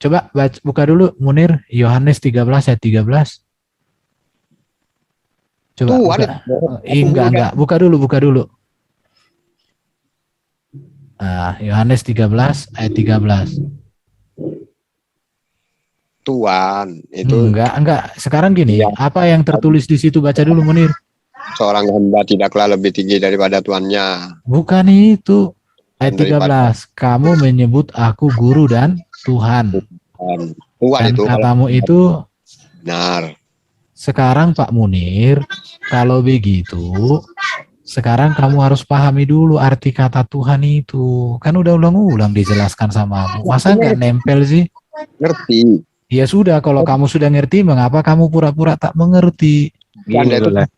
Coba buka dulu Munir, Yohanes 13 ayat 13. Coba Tuhan buka. Enggak. Buka dulu. Yohanes 13 ayat 13. Tuhan itu Enggak. Sekarang gini, Iya. apa yang tertulis di situ, baca dulu Munir. seorang hamba tidaklah lebih tinggi daripada tuannya. Bukan itu. Ayat Daripada- 13. Kamu menyebut aku guru dan Tuhan. Tuhan Dan itu katamu itu benar. sekarang Pak Munir, kalau begitu, sekarang kamu harus pahami dulu arti kata Tuhan itu. Kan udah ulang-ulang dijelaskan samamu. Masa nggak nempel sih? Ngerti. Ya sudah, kalau kamu sudah ngerti, mengapa kamu pura-pura tak mengerti? Anda itu Gini lah.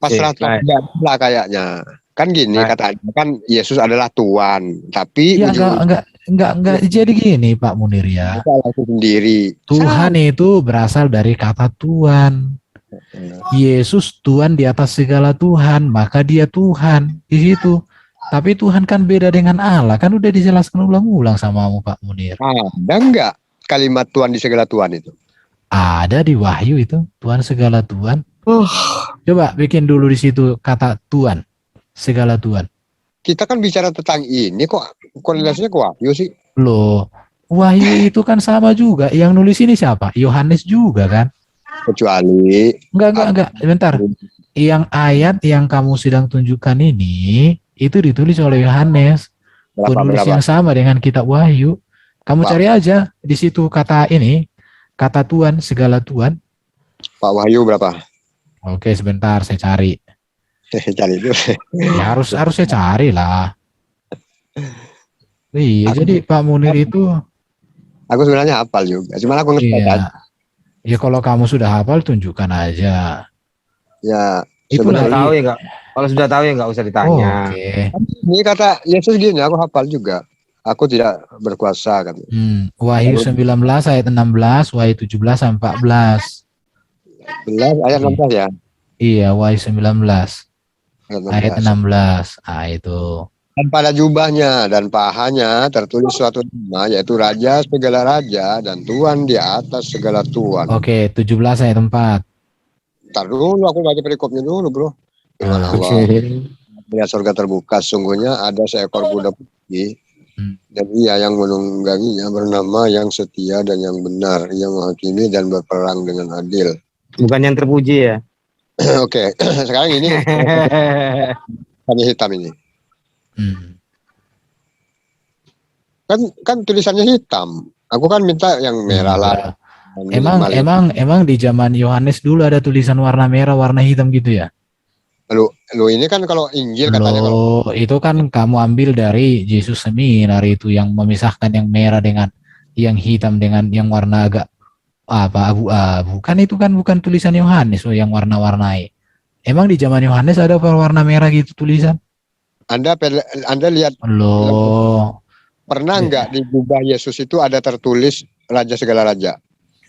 pasrah Baik. lah kayaknya. Kan gini Nah. katanya, kan Yesus adalah Tuhan, tapi Ya ujung enggak jadi gini Pak Munir ya. kita langsung sendiri. Tuhan itu berasal dari kata Tuhan. Yesus Tuhan di atas segala Tuhan, maka dia Tuhan di situ. Tapi Tuhan kan beda dengan Allah, kan udah dijelaskan ulang-ulang sama Pak Munir. Ada enggak kalimat Tuhan di segala Tuhan itu? Ada di Wahyu itu, Tuhan segala Tuhan. Coba bikin dulu di situ kata Tuhan, segala Tuhan. Kita kan bicara tentang ini kok korelasinya ke Wahyu sih. Loh, Wahyu itu kan sama juga. Yang nulis ini siapa? Yohanes juga kan? Kecuali Enggak. Bentar. Yang ayat yang kamu sedang tunjukkan ini, itu ditulis oleh Yohanes. Penulis berapa? yang sama dengan kitab Wahyu. Kamu Pak. cari aja di situ kata ini, kata Tuhan, segala Tuhan. Pak Wahyu berapa? Oke, sebentar saya cari. Cari itu. Ya harus saya cari lah. Iya, jadi Pak Munir itu Aku sebenarnya hafal juga. Cuman aku ngerti aja. iya. Ya kalau kamu sudah hafal tunjukkan aja. Ya, Itu Sudah lagi. tahu ya nggak? Kalau sudah tahu ya nggak usah ditanya. Oke. ini kata Yesus gini, aku hafal juga. Aku tidak berkuasa kan. Wahyu 19 ayat 16, Wahyu 17 sampai 14. 11 ayat 16 ya. Iya, Wahyu 19 ayat 16. 16. Ah itu. Dan pada jubahnya dan pahanya tertulis suatu nama, yaitu Raja segala Raja dan Tuhan di atas segala Tuhan. Oke, 17 ayat 4. Ntar dulu, aku baca perikopnya dulu bro. Firman Ah, Allah, melihat surga terbuka, sungguhnya ada seekor kuda putih, dan ia yang menungganginya bernama yang setia dan yang benar, yang menghakimi dan berperang dengan adil. Bukan yang terpuji ya. Oke, sekarang ini hanya hitam ini. Kan tulisannya hitam. Aku kan minta yang merah lah. Emang di zaman Yohanes dulu ada tulisan warna merah, warna hitam gitu ya? Lu ini kan kalau Injil katanya kalau Loh, itu kan kamu ambil dari Yesus Seminar itu yang memisahkan yang merah dengan yang hitam dengan yang warna agak abu-abu. Kan itu kan bukan tulisan Yohanes yang warna-warnai. Emang di zaman Yohanes ada warna merah gitu tulisan? Anda lihat Loh, pernah nggak di jubah Yesus itu ada tertulis Raja segala Raja?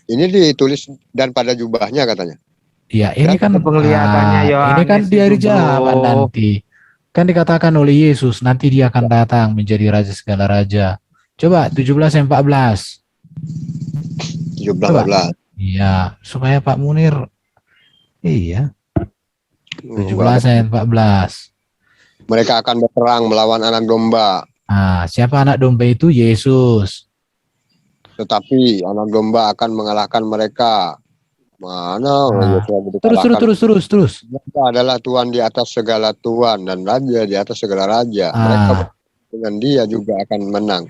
Ini ditulis dan pada jubahnya katanya. ya ini kan penglihatannya ini kan Yohanes di hari itu, zaman bro. nanti. Kan dikatakan oleh Yesus nanti dia akan datang menjadi Raja segala Raja. Coba 17 ayat 14. 17-14. Iya, supaya Pak Munir. Iya, 17 ayat 14. Mereka akan berperang melawan anak domba. Ah, siapa anak domba itu? Yesus. Tetapi anak domba akan mengalahkan mereka. Mana Yesus yang dikalahkan? Terus. Mereka adalah Tuhan di atas segala Tuhan dan Raja di atas segala Raja. Mereka dengan dia juga akan menang.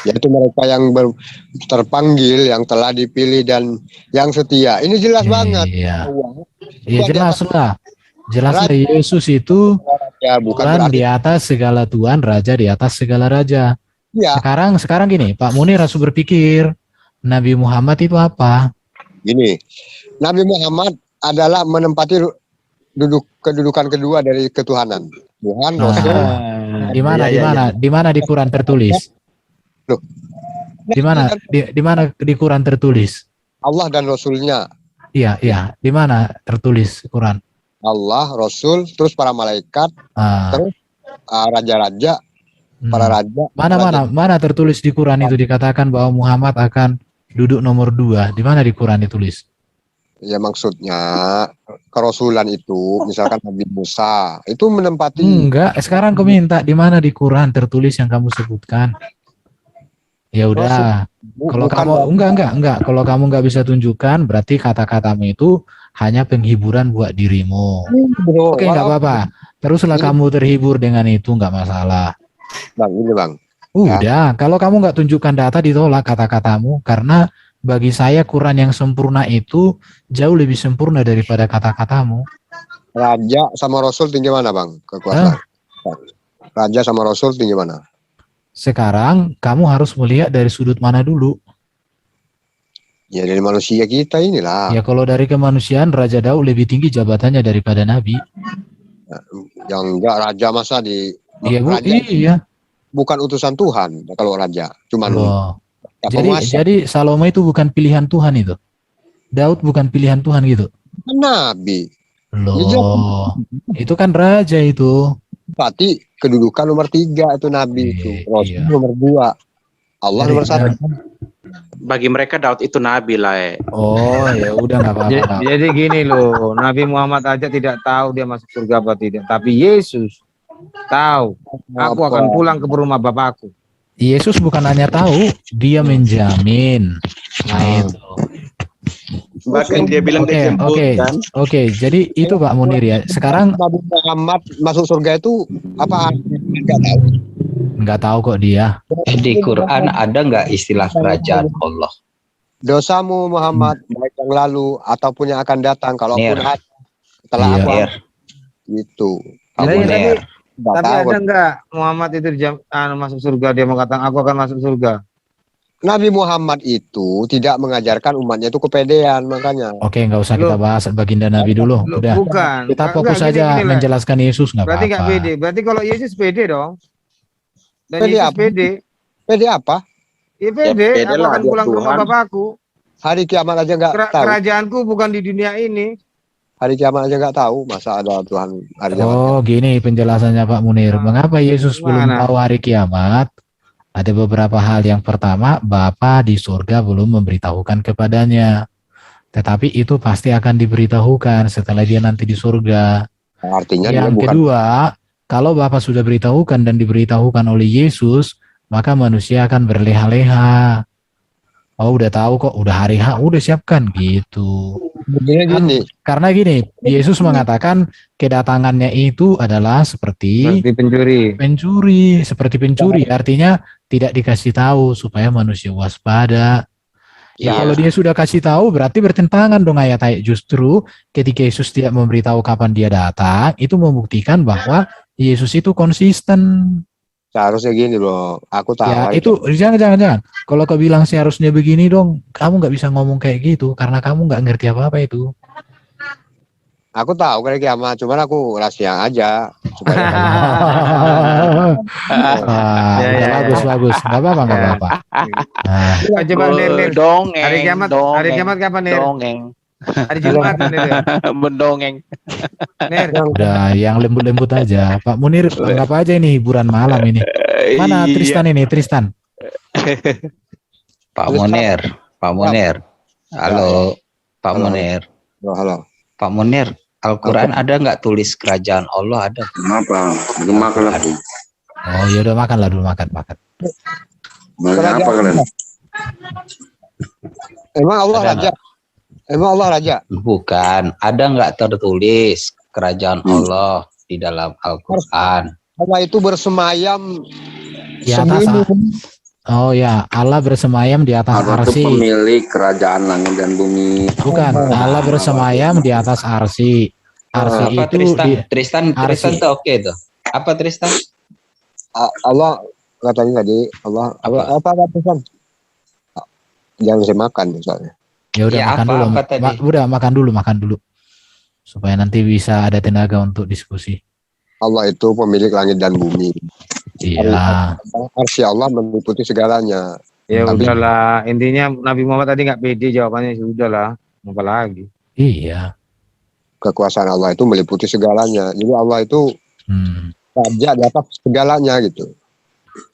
Yaitu mereka yang terpanggil, yang telah dipilih dan yang setia. Ini jelas banget. Iya, Tuhan di jelas atas- lah. Jelas lah Yesus itu Ya, bukan Tuhan berarti di atas segala Tuhan, Raja di atas segala Raja. ya. Sekarang gini, Pak Munir harus berpikir, Nabi Muhammad itu apa? Gini, Nabi Muhammad adalah menempati kedudukan kedua dari ketuhanan. Tuhan, Rasul. Di mana di Quran tertulis? Loh. Di mana di Quran tertulis? Allah dan Rasulnya. Iya, di mana tertulis Quran? Allah, Rasul, terus para malaikat, terus raja-raja, para raja. Mana tertulis di Quran itu dikatakan bahwa Muhammad akan duduk nomor 2? Di mana di Quran ditulis? Ya maksudnya kerasulan itu, misalkan Nabi Musa, itu menempati. Enggak, sekarang kau minta di mana di Quran tertulis yang kamu sebutkan? Ya udah. Kalau kamu enggak, kalau kamu nggak bisa tunjukkan, berarti kata-katamu itu hanya penghiburan buat dirimu. Bro, Oke, nggak apa-apa. Teruslah kamu terhibur dengan itu, nggak masalah. Bang, ini bang. Udah, kalau kamu nggak tunjukkan data, ditolak kata-katamu, karena bagi saya Quran yang sempurna itu jauh lebih sempurna daripada kata-katamu. Raja sama Rasul tinggi mana bang? Kekuasaan. Raja sama Rasul tinggi mana? Sekarang kamu harus melihat dari sudut mana dulu. Ya dari manusia kita inilah. Ya kalau dari kemanusiaan Raja Daud lebih tinggi jabatannya daripada Nabi. Yang enggak raja masa di Iya Bu, raja iya. bukan utusan Tuhan kalau raja, cuman Loh. penguasa. Jadi Salome itu bukan pilihan Tuhan itu. Daud bukan pilihan Tuhan gitu. Kan nabi. Loh, itu kan raja itu. Berarti kedudukan nomor 3 itu nabi itu. Rasul Iya. nomor 2. Allah nomor 1. Bagi mereka Daud itu nabi lah. Oh ya udah nggak apa-apa. Jadi gini loh, Nabi Muhammad aja tidak tahu dia masuk surga apa tidak. Tapi Yesus tahu. Aku akan pulang ke rumah Bapakku. Yesus bukan hanya tahu, dia menjamin. Nah itu. Bahkan dia bilang Oke, dijemputkan. Oke, jadi itu Pak Munir ya. Sekarang Nabi Muhammad masuk surga itu apa? Enggak tahu. nggak tahu kok dia. Di Quran ada nggak istilah kerajaan Allah? Dosamu Muhammad baik yang lalu ataupun yang akan datang kalaupun Ner. ada setelah Iya. apa Ner, itu. Jadi Kamu tadi, enggak tapi tahu. ada enggak Muhammad itu masuk surga, dia mengatakan aku akan masuk surga. Nabi Muhammad itu tidak mengajarkan umatnya itu kepedean, makanya. Oke, nggak usah kita Loh. bahas baginda Nabi dulu. Loh, Udah. bukan. Kita Enggak, fokus gini, saja gini lah. menjelaskan Yesus nggak Berarti enggak apa-apa. pede. Berarti kalau Yesus pede dong. Dan Pede Yesus apa? pede. Pede apa? Ya pede, pede aku lah, akan dia pulang ke rumah Tuhan. Bapakku. Hari kiamat aja nggak tahu. Kerajaanku bukan di dunia ini. Hari kiamat aja nggak tahu. Masa ada Tuhan hari kiamat? Oh, gini penjelasannya Pak Munir. Mengapa Yesus belum Gimana? tahu hari kiamat? Ada beberapa hal. Yang pertama, Bapa di surga belum memberitahukan kepadanya. Tetapi itu pasti akan diberitahukan setelah dia nanti di surga. Artinya dia Yang bukan. kedua, kalau Bapa sudah beritahukan dan diberitahukan oleh Yesus, maka manusia akan berleha-leha. Oh, udah tahu kok, udah hari H, udah siapkan gitu. Begini gini. Karena gini, Yesus mengatakan kedatangannya itu adalah seperti Seperti pencuri. artinya tidak dikasih tahu supaya manusia waspada. Ya Iya. kalau dia sudah kasih tahu berarti bertentangan dong ayat-ayat. Justru ketika Yesus tidak memberitahu kapan dia datang, itu membuktikan bahwa Yesus itu konsisten. Seharusnya gini loh. Aku tahu. Ya hari itu jangan. Kalau kau bilang seharusnya begini dong, kamu nggak bisa ngomong kayak gitu karena kamu nggak ngerti apa-apa itu. Aku tahu hari kiamat. Cuman aku rahasia aja. Supaya Wah, Ya, udah ya, bagus. Nggak apa-apa. Nah, Coba Ner. Dongeng. Hari kiamat kapan Ner? Dongeng. Hari Jumat kan Ner. Mendongeng. Ner. udah yang lembut-lembut aja. Pak Munir, anggap aja ini hiburan malam ini. Mana Iya. Tristan ini? Tristan. Pak Munir, Pak Munir. Halo, Pak Halo. Munir. halo. Pak Munir, Al-Quran ada nggak tulis kerajaan Allah ada? Kenapa? Makan aku. Oh ya udah makanlah dulu makan. Makan apa kalian? Emang Allah Ada raja? Emang Allah raja? Bukan, ada nggak tertulis kerajaan Allah di dalam Al-Quran? Allah itu bersemayam Di atas. sebelum Oh ya, Allah bersemayam di atas Allah itu arsy. pemilik kerajaan langit dan bumi. Bukan, Allah bersemayam di atas arsy. Arsy Apa itu Tristan Arsy. tuh oke tuh. Apa Tristan? Allah katanya tadi Allah apa pesan? Jangan saya makan misalnya. ya udah Ya, makan dulu. apa tadi? Udah makan dulu. Supaya nanti bisa ada tenaga untuk diskusi. Allah itu pemilik langit dan bumi. Iya. Arsy Allah meliputi segalanya. Ya Tapi- udahlah, intinya Nabi Muhammad tadi nggak pede jawabannya, sudahlah. Apa lagi? Iya. Kekuasaan Allah itu meliputi segalanya. Jadi Allah itu raja di atas segalanya gitu.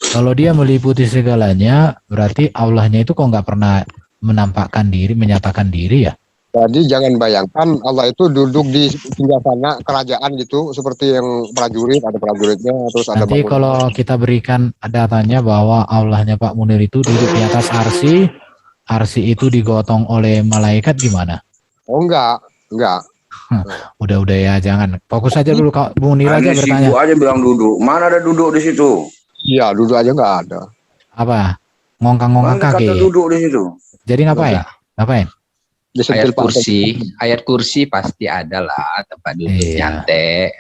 Kalau dia meliputi segalanya, berarti Allahnya itu kok nggak pernah menampakkan diri, menyatakan diri ya? Jadi jangan bayangkan Allah itu duduk di singgah sana kerajaan gitu seperti yang prajurit, ada prajuritnya terus ada Nanti kalau kita berikan datanya bahwa Allahnya Pak Munir itu duduk di atas arsy, arsy itu digotong oleh malaikat gimana? Oh enggak. Udah ya, jangan. Fokus aja dulu Kak Munir aja Ini bertanya. sibuk aja bilang duduk. Mana ada duduk di situ? Iya, duduk aja enggak ada. Apa? Ngongkang-ngongkang Mana kaki. kata duduk di situ? Jadi ngapain? Disentil Ayat kursi pasti ada lah tempat duduk Iya. nyantai.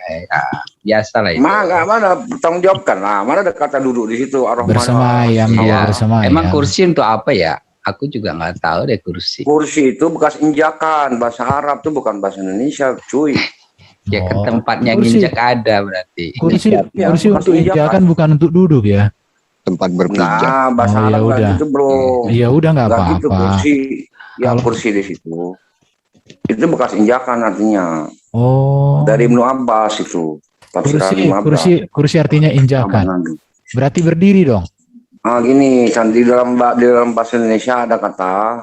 Biasa lah itu. Mana tanggung jawabkan lah. Mana ada kata duduk di situ? Ar-Rahman Bersemayam, Ar-Rahim. dia bersemayam. Emang kursi untuk apa ya? Aku juga nggak tahu deh kursi. Kursi itu bekas injakan. Bahasa Arab tuh bukan bahasa Indonesia, cuy. Ya kan Oh, tempatnya kursi. nginjak ada berarti. Kursi Ya, kursi bukan untuk injakan. injakan bukan untuk duduk ya. Tempat berpijak. Nah, bahasa Oh, ya Arab nggak udah. gitu bro. Ya udah nggak Nggak gitu apa-apa. kursi. Yang Kalau- kursi di situ. Itu bekas injakan artinya. Oh. Dari Ibnu Abbas itu. Tafsiran Ibnu Abbas. Kursi artinya injakan. Berarti berdiri dong. Ah gini, kan di dalam bahasa Indonesia ada kata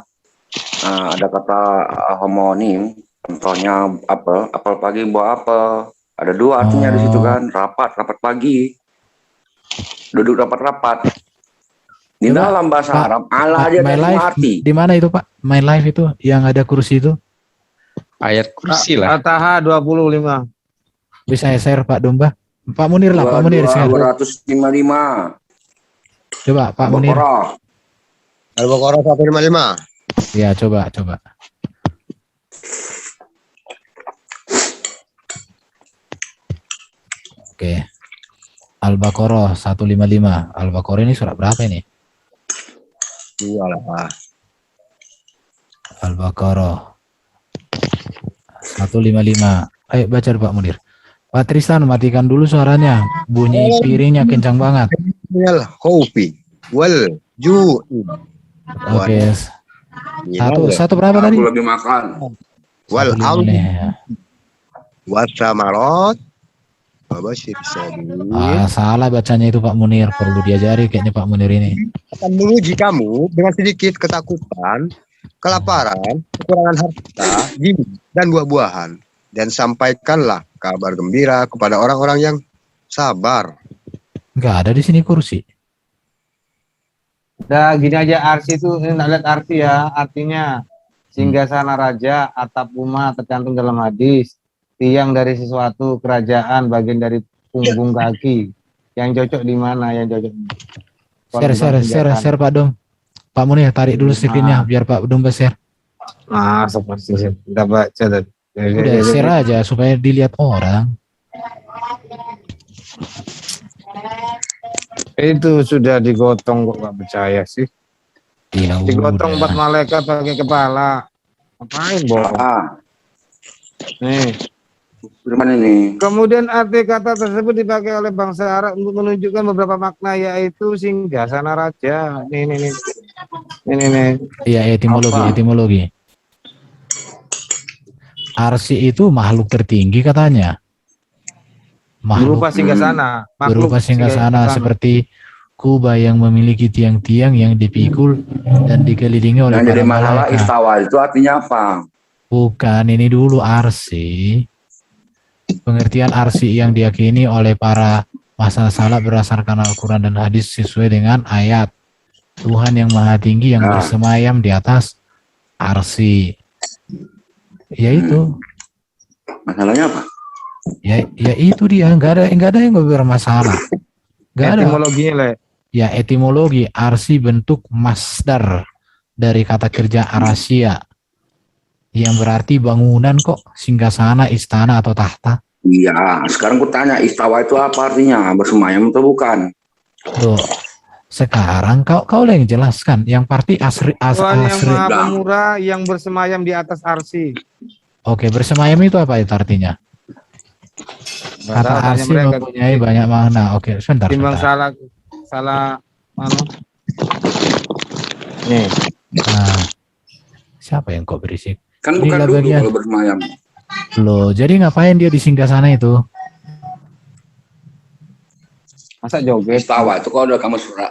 homonim. Contohnya apel pagi buah apel. Ada dua artinya di situ kan, rapat pagi. Duduk rapat-rapat. Di Coba, dalam bahasa Pak, Arab, Allah aja My ada Life arti. di mana itu Pak? My Life itu yang ada kursi itu Ayat kursi lah. Al-Taha 25. bisa share Pak Domba. Pak Munir lah, Pak Munir share. 255. Coba Pak Munir. Al-Baqarah. Al-Baqarah 155. Ya, coba. Oke. Al-Baqarah 155. Al-Baqarah ini surat berapa ini? Iyalah. Al-Baqarah 155. Ayo baca Pak Munir. Pak Tristan matikan dulu suaranya. Bunyi piringnya kencang banget. Wal khaufi wal ju'i Oke. Satu berapa tadi? Aku lebih makan. wal 155 amri ya. wasamarat wabasyir sabirin Salah bacanya itu Pak Munir. Perlu diajari kayaknya Pak Munir ini. akan menguji kamu dengan sedikit ketakutan, kelaparan, kekurangan harta, gigi, dan buah-buahan. Dan sampaikanlah kabar gembira kepada orang-orang yang sabar. Enggak ada di sini kursi. Udah gini aja arsi itu ini nggak lihat arti ya, artinya singgasana raja, atap rumah tercantum dalam hadis, tiang dari sesuatu, kerajaan, bagian dari punggung kaki. Yang cocok di mana? Yang cocok. Share Pak Dom. Pak Munir tarik dulu screen-nya biar Pak Dom share. Ah, seperti itu. Udah baca tadi. Udah share aja supaya dilihat orang. Itu sudah digotong kok nggak percaya sih. Ya Digotong udah. 4 malaikat pakai kepala. Ngapain bohong? Nih. Firman ini. Kemudian arti kata tersebut dipakai oleh bangsa Arab untuk menunjukkan beberapa makna, yaitu singgasana raja. Nih. Iya, etimologi. Arsi itu makhluk tertinggi katanya. Berupa singgasana. Berupa singgasana seperti Kuba yang memiliki tiang-tiang yang dipikul dan dikelilingi oleh Yang jadi para masalah malaikat. istawa itu artinya apa? Bukan, ini dulu arsi. Pengertian arsi yang diyakini oleh para masa salaf berdasarkan Al-Quran dan hadis sesuai dengan ayat Tuhan yang maha tinggi yang bersemayam di atas arsi. Yaitu. Masalahnya apa? Ya itu dia, nggak ada yang bermasalah. Nggak ada. Etimologinya Le. Ya, etimologi arsi bentuk masdar dari kata kerja arasia yang berarti bangunan kok, singgasana, istana atau tahta. Iya, sekarang ku tanya istawa itu apa artinya? Bersemayam atau bukan? Tuh. Sekarang kau yang jelaskan. Yang pasti Tuhan yang asri. maha pemurah yang bersemayam di atas arsi. Oke, bersemayam itu apa itu artinya? Kata arsi mempunyai banyak makna. Oke, sebentar. Timbang salah mana? Nih. Nah, siapa yang kok berisik? Kan bukan Inilah duduk bagian. kalau bersemayam. Loh, jadi ngapain dia di singgasana itu? Masa joget? Istawa itu kalau udah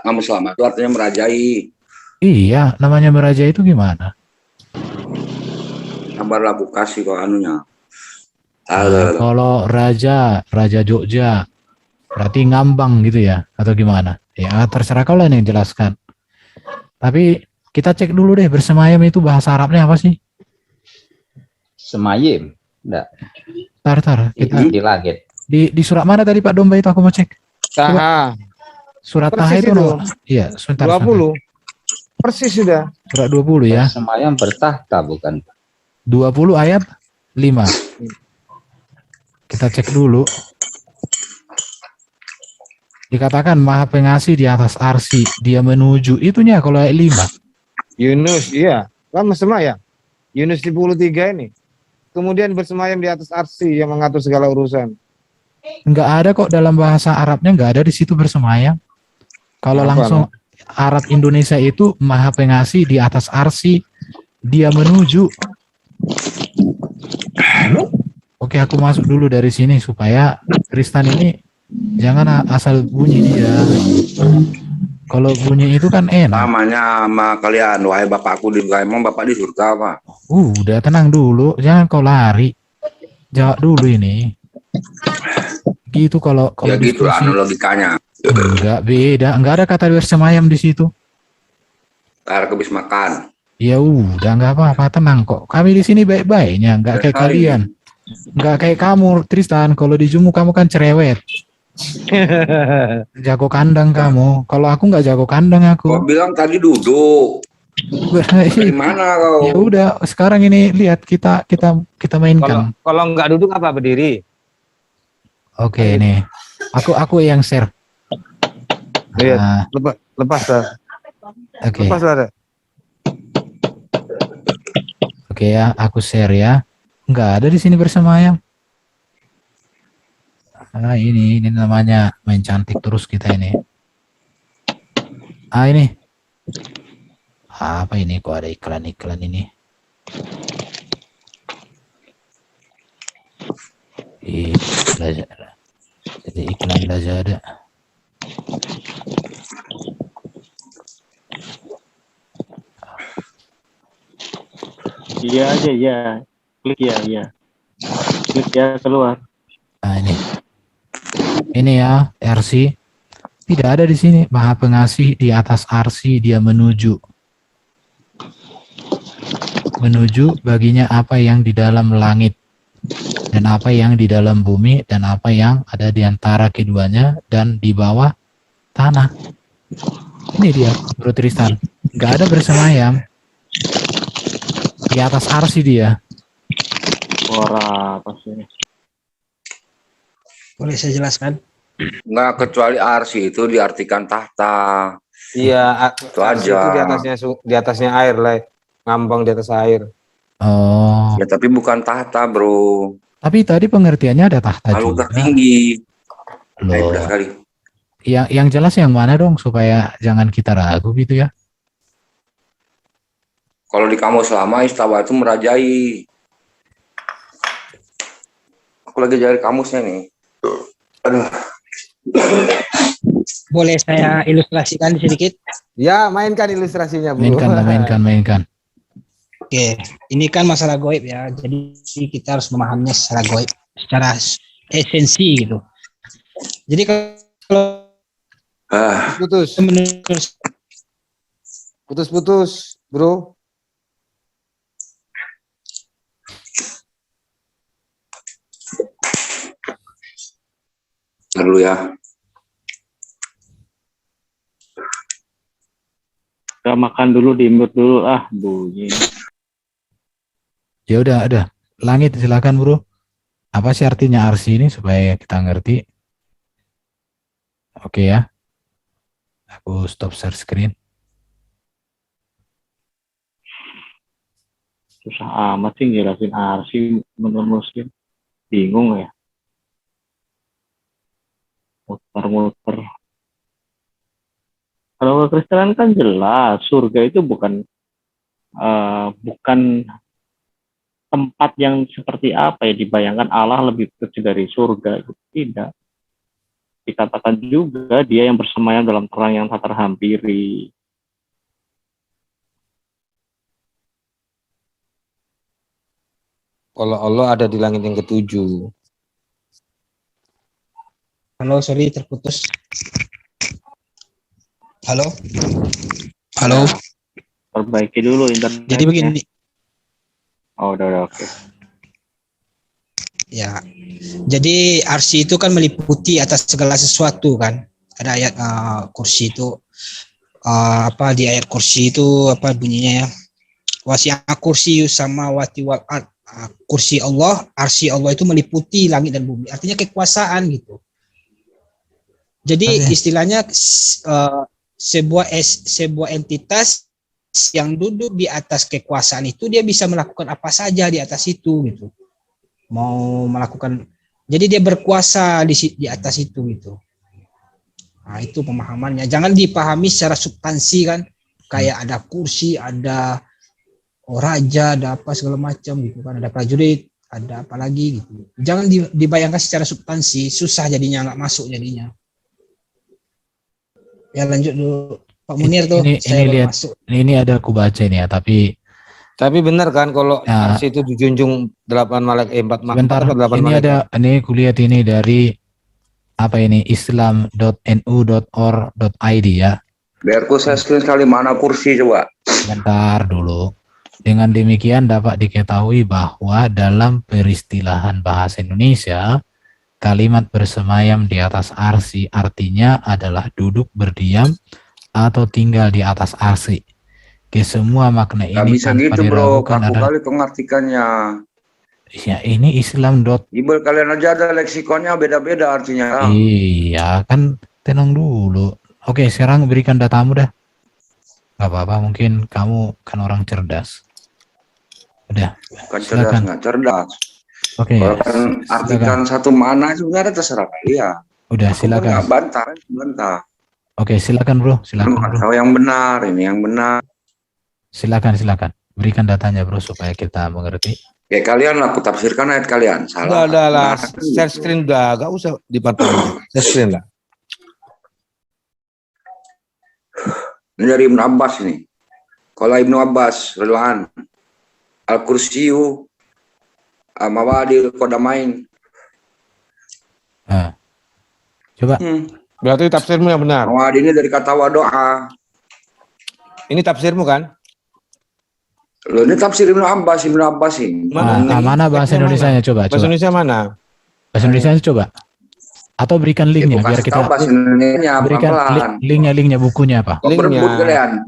kamu selamat itu artinya merajai. Iya, namanya meraja itu gimana? Sabarlah aku kasih kok anunya. Nah, kalau Raja Jogja, berarti ngambang gitu ya, atau gimana? Ya terserah kau lah yang jelaskan. Tapi kita cek dulu deh, bersemayam itu bahasa Arabnya apa sih? Semayim. Enggak. Tar, kita Di langit. di surat mana tadi Pak Domba itu aku mau cek. Taha. Surat Taha Persis itu itu. Iya, sebentar. 20. Persis sudah. Surat 20 ya. Semayam bertahta bukan. 20 ayat 5. Kita cek dulu. Dikatakan maha pengasih di atas arsi, dia menuju itunya kalau ayat 5. Yunus, iya. Lama semua ya. Yunus 53 ini. kemudian bersemayam di atas arsy yang mengatur segala urusan. Nggak ada kok dalam bahasa Arabnya, nggak ada di situ bersemayam. Kalau Apa, langsung Arab Indonesia itu Maha Pengasih di atas arsy, dia menuju. Oke, aku masuk dulu dari sini supaya Kristen ini jangan asal bunyi dia. Kalau bunyi itu kan enak. Namanya sama kalian, wahai bapakku di surga, emang bapak di surga apa? Udah tenang dulu, jangan kau lari. Jawab dulu ini. Gitu kalau Ya gitu diskusi. logikanya. Enggak beda, enggak ada kata bersemayam di situ. Ntar habis makan. Ya udah enggak apa-apa, tenang kok. Kami di sini baik-baiknya, enggak kayak Sekali. kalian. Enggak kayak kamu, Tristan. Kalau di Jumu kamu kan cerewet. Jago kandang kamu. Kalau aku enggak jago kandang Kok aku. bilang tadi duduk? Dari mana kau? Ya udah, sekarang ini lihat kita mainkan. Kalau nggak duduk apa berdiri? Oke, nih. Aku yang share. Lihat, Nah, lepas dah. oke. Lepas dah. Oke ya, aku share ya. Nggak ada di sini bersemayam. Ah, ini namanya main cantik terus kita ini. Ah, ini. Apa ini? Kok ada iklan-iklan ini? Jadi iklan Lazada. Iya aja ya. Klik ya, ya. Klik ya keluar. Nah, ini. Ini ya, RC. Tidak ada di sini. Maha Pengasih di atas arsy dia menuju. Menuju baginya apa yang di dalam langit dan apa yang di dalam bumi dan apa yang ada di antara keduanya dan di bawah tanah. Ini dia, Bro Tristan. Nggak ada bersemayam. Di atas arsy dia. Suara apa sih ini? Boleh saya jelaskan? Nggak, kecuali arsy itu diartikan tahta. Iya, Itu arsy aja. itu di atasnya air lah, ngambang di atas air. Oh, Ya tapi bukan tahta, bro. tapi tadi pengertiannya ada tahta Kalau juga. tertinggi. Baik, udah Loh, sekali. yang jelas yang mana dong supaya jangan kita ragu gitu ya. Kalau di kamus lama istawa itu merajai. Aku lagi cari kamusnya nih. Aduh. Boleh saya ilustrasikan sedikit? Ya, mainkan ilustrasinya, Bu. Mainkan. Oke, ini kan masalah goib ya. Jadi kita harus memahaminya secara goib, secara esensi gitu. Jadi kalau Putus, menurut putus, Bro. Ntar dulu ya. Kita makan dulu, di-mute dulu. Ah, bunyi. Ya udah, ada. Langit silakan bro. Apa sih artinya arsy ini supaya kita ngerti? Oke ya. Aku stop share screen. Susah amat sih jelasin arsy menurut Muslim. Bingung ya. Muter-muter. Kalau Kristen kan jelas, surga itu bukan tempat yang seperti apa ya, dibayangkan Allah lebih kecil dari surga. Tidak. Dikatakan juga dia yang bersemayam dalam terang yang tak terhampiri. Kalau Allah ada di langit yang ketujuh. halo, sorry terputus. Halo. Halo. Perbaiki dulu internet. Jadi begini. Oh, udah oke. Ya. Jadi arsy itu kan meliputi atas segala sesuatu kan. Ada ayat kursi itu apa di ayat kursi itu apa bunyinya ya? Wasi'a kursi samawati wal ard. Kursi Allah, arsy Allah itu meliputi langit dan bumi. Artinya kekuasaan gitu. Jadi istilahnya sebuah entitas yang duduk di atas kekuasaan itu dia bisa melakukan apa saja di atas itu gitu. mau melakukan, jadi dia berkuasa di atas itu gitu. Nah, itu pemahamannya. Jangan dipahami secara substansi kan, kayak ada kursi, ada raja, ada apa segala macam gitu kan, ada prajurit, ada apa lagi gitu. Jangan dibayangkan secara substansi, susah jadinya, nggak masuk jadinya. Ya lanjut dulu Pak Munir tuh. Ini lihat, masuk. Ini ada aku baca ini ya, tapi benar kan kalau ya, Arsi itu dijunjung 4 malaikat. Bentar, ini ada, ini kulihat ini dari apa ini, islam.nu.or.id ya. Biar ku share sekali mana kursi coba. Bentar dulu. Dengan demikian dapat diketahui bahwa dalam peristilahan bahasa Indonesia, kalimat bersemayam di atas arsy artinya adalah duduk berdiam atau tinggal di atas arsy. Kesemua makna ini Gak bisa tanpa gitu bro, diragukan kaku adalah, kali pengartikannya. ya ini Islam. Ibel kalian aja ada leksikonnya beda-beda artinya. Iya kan, tenang dulu. Oke, sekarang berikan datamu dah. Gak apa-apa, mungkin kamu kan orang cerdas. Udah, Bukan cerdas, nggak cerdas. Oke, Kalau kan artikan satu mana sebenarnya terserah kalian. Udah, Aku silakan. nggak bantah. Oke, silakan bro, silakan bro. Tahu yang benar, ini yang benar. Silakan. Berikan datanya bro supaya kita mengerti. Ya kalian lah, aku tafsirkan ayat kalian. Salah. Udah lah, share screen udah, gak usah dipantau. Share screen lah. Ini dari Ibnu Abbas ini. Kalau Ibnu Abbas, Ridwan, Al-Kursiyu, Mawadil Qadamain. Nah, coba. Berarti tafsirmu yang benar. Mawadil ini dari kata wadoa. Ini tafsirmu kan? Loh, ini tafsir Ibnu Abbas ini. Mana bahasa Indonesianya coba? Bahasa Indonesia mana? Bahasa Indonesianya coba. Atau berikan linknya biar kita berikan linknya bukunya apa? Linknya.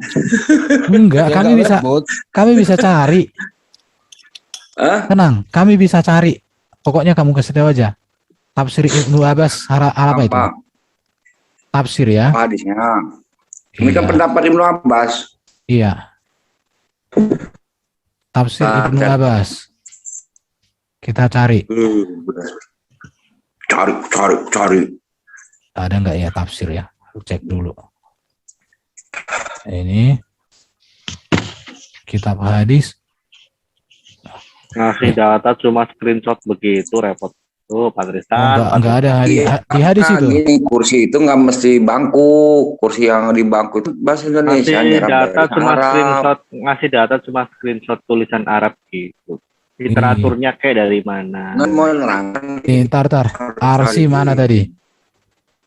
Enggak, kami bisa cari. Tenang, kami bisa cari. Pokoknya kamu kasih tahu aja. Tafsir Ibnu Abbas apa itu? Tafsir ya. Hadisnya. Ini kan pendapat Ibnu Abbas. Iya. Tafsir Ibnu Abbas. Kita cari. Cari. Ada nggak ya tafsir ya? Cek dulu. Ini kitab hadis. Ngasih data cuma screenshot begitu repot tuh Pak Tristan. Enggak ada di hadis itu. Ini kursi itu nggak mesti bangku. Kursi yang di bangku itu bahasa Indonesia. Ngasih data cuma screenshot tulisan Arab gitu. Literaturnya kayak dari mana? Tar. Arsy mana tadi?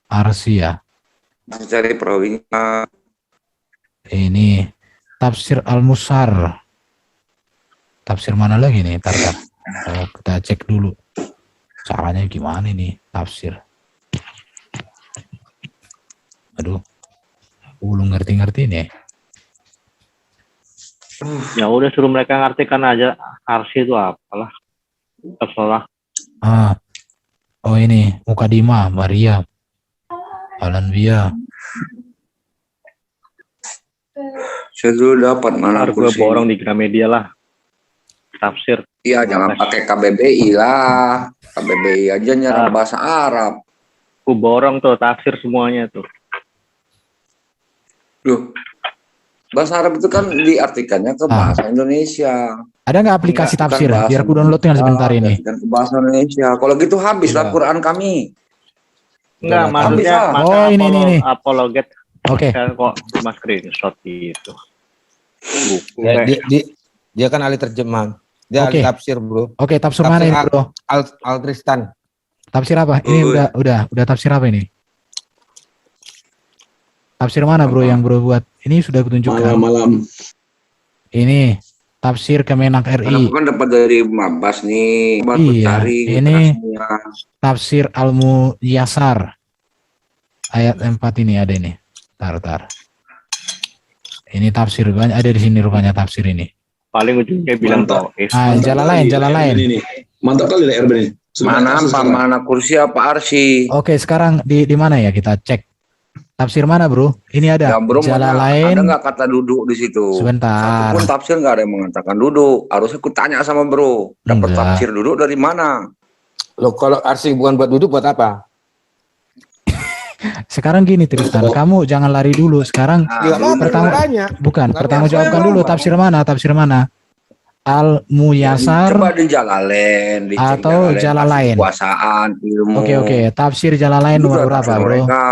Arsy ya. Masih cari perawinya. Ini tafsir Al-Musar. Tafsir mana lagi nih? Tar. Kita cek dulu. Caranya gimana nih tafsir? Aduh. Belum ngerti nih. Ya udah suruh mereka ngartikan aja arsy itu apalah. Terserah. Oh ini Mukadimah Maryam Al-Anbiya. Saya dulu dapat mana kursi. Gue borong di Gramedia lah. Tafsir. Iya, jangan pakai KBBI lah. KBBI aja nyerang bahasa Arab. Gue borong tuh tafsir semuanya tuh. Loh. Bahasa Arab itu kan diartikannya ke bahasa Indonesia. Ada nggak aplikasi tafsir? Biar aku download tinggal sebentar ini. Dan ke bahasa Indonesia. Kalau gitu habislah Quran kami. Enggak, maksudnya ini. Apologet. Oke. Kok cuma screenshot gitu. Dia kan ahli terjemahan. Dia ahli tafsir, bro. Oke, tafsir mana ini, bro? Al Tristan. Tafsir apa? Ini udah tafsir apa ini? Tafsir mana bro yang bro buat? Ini sudah kutunjukkan. Malam. Ini tafsir Kemenak RI. Aku kan dapat dari Mabas nih. Iya. Ini tafsir Al-Muyassar. Ayat 4 ini ada ini. Tar. Ini tafsir banyak ada di sini rupanya tafsir ini. Paling ujungnya bilang toh. Jalan lain. Mantap kali RB ini. Mana kursi apa arsy? Oke, sekarang di mana ya kita cek? Tafsir mana, Bro? Ini ada Ya bro, mana Jalalain. ada nggak kata duduk di situ? Sebentar. Satupun tafsir nggak ada yang mengatakan duduk. Harusnya aku tanya sama bro, dapat Enggak. tafsir duduk dari mana? Loh, kalau arsi bukan buat duduk, buat apa? Sekarang gini Tristan, kamu jangan lari dulu. Sekarang Ya, pertama tanya. bukan, Tapi pertama apa jawabkan yang dulu ngomong? tafsir mana? Tafsir mana? Al-Muyasar Coba di Jalalain, dicek atau tafsir Jalalain? kekuasaan, ilmu. Oke, tafsir Jalalain Itu nomor kan berapa, tafsir Bro? mereka.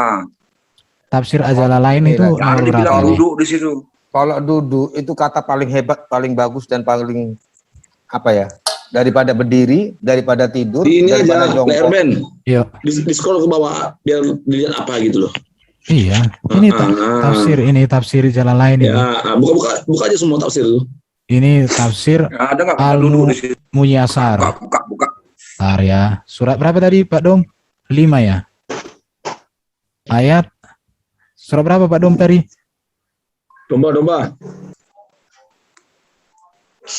Tafsir Jalalain itu Nggak ada nomor berapa dibilang ini? duduk di situ. Kalau duduk itu kata paling hebat, paling bagus dan paling apa ya? Daripada berdiri, daripada tidur, Di ini daripada aja, jongkok. Pak Erben. Yuk. Di scroll ke bawah biar dilihat apa gitu loh. Iya, ini tafsir Jalalain ini. Ya, buka aja semua tafsir itu. Ini tafsir Ada nggak kata duduk di situ? Al-Muyasar. Buka. Bentar ya. Surat berapa tadi, Pak Dom? 5 ya. Ayat surat berapa, Pak Dom tadi? Domba.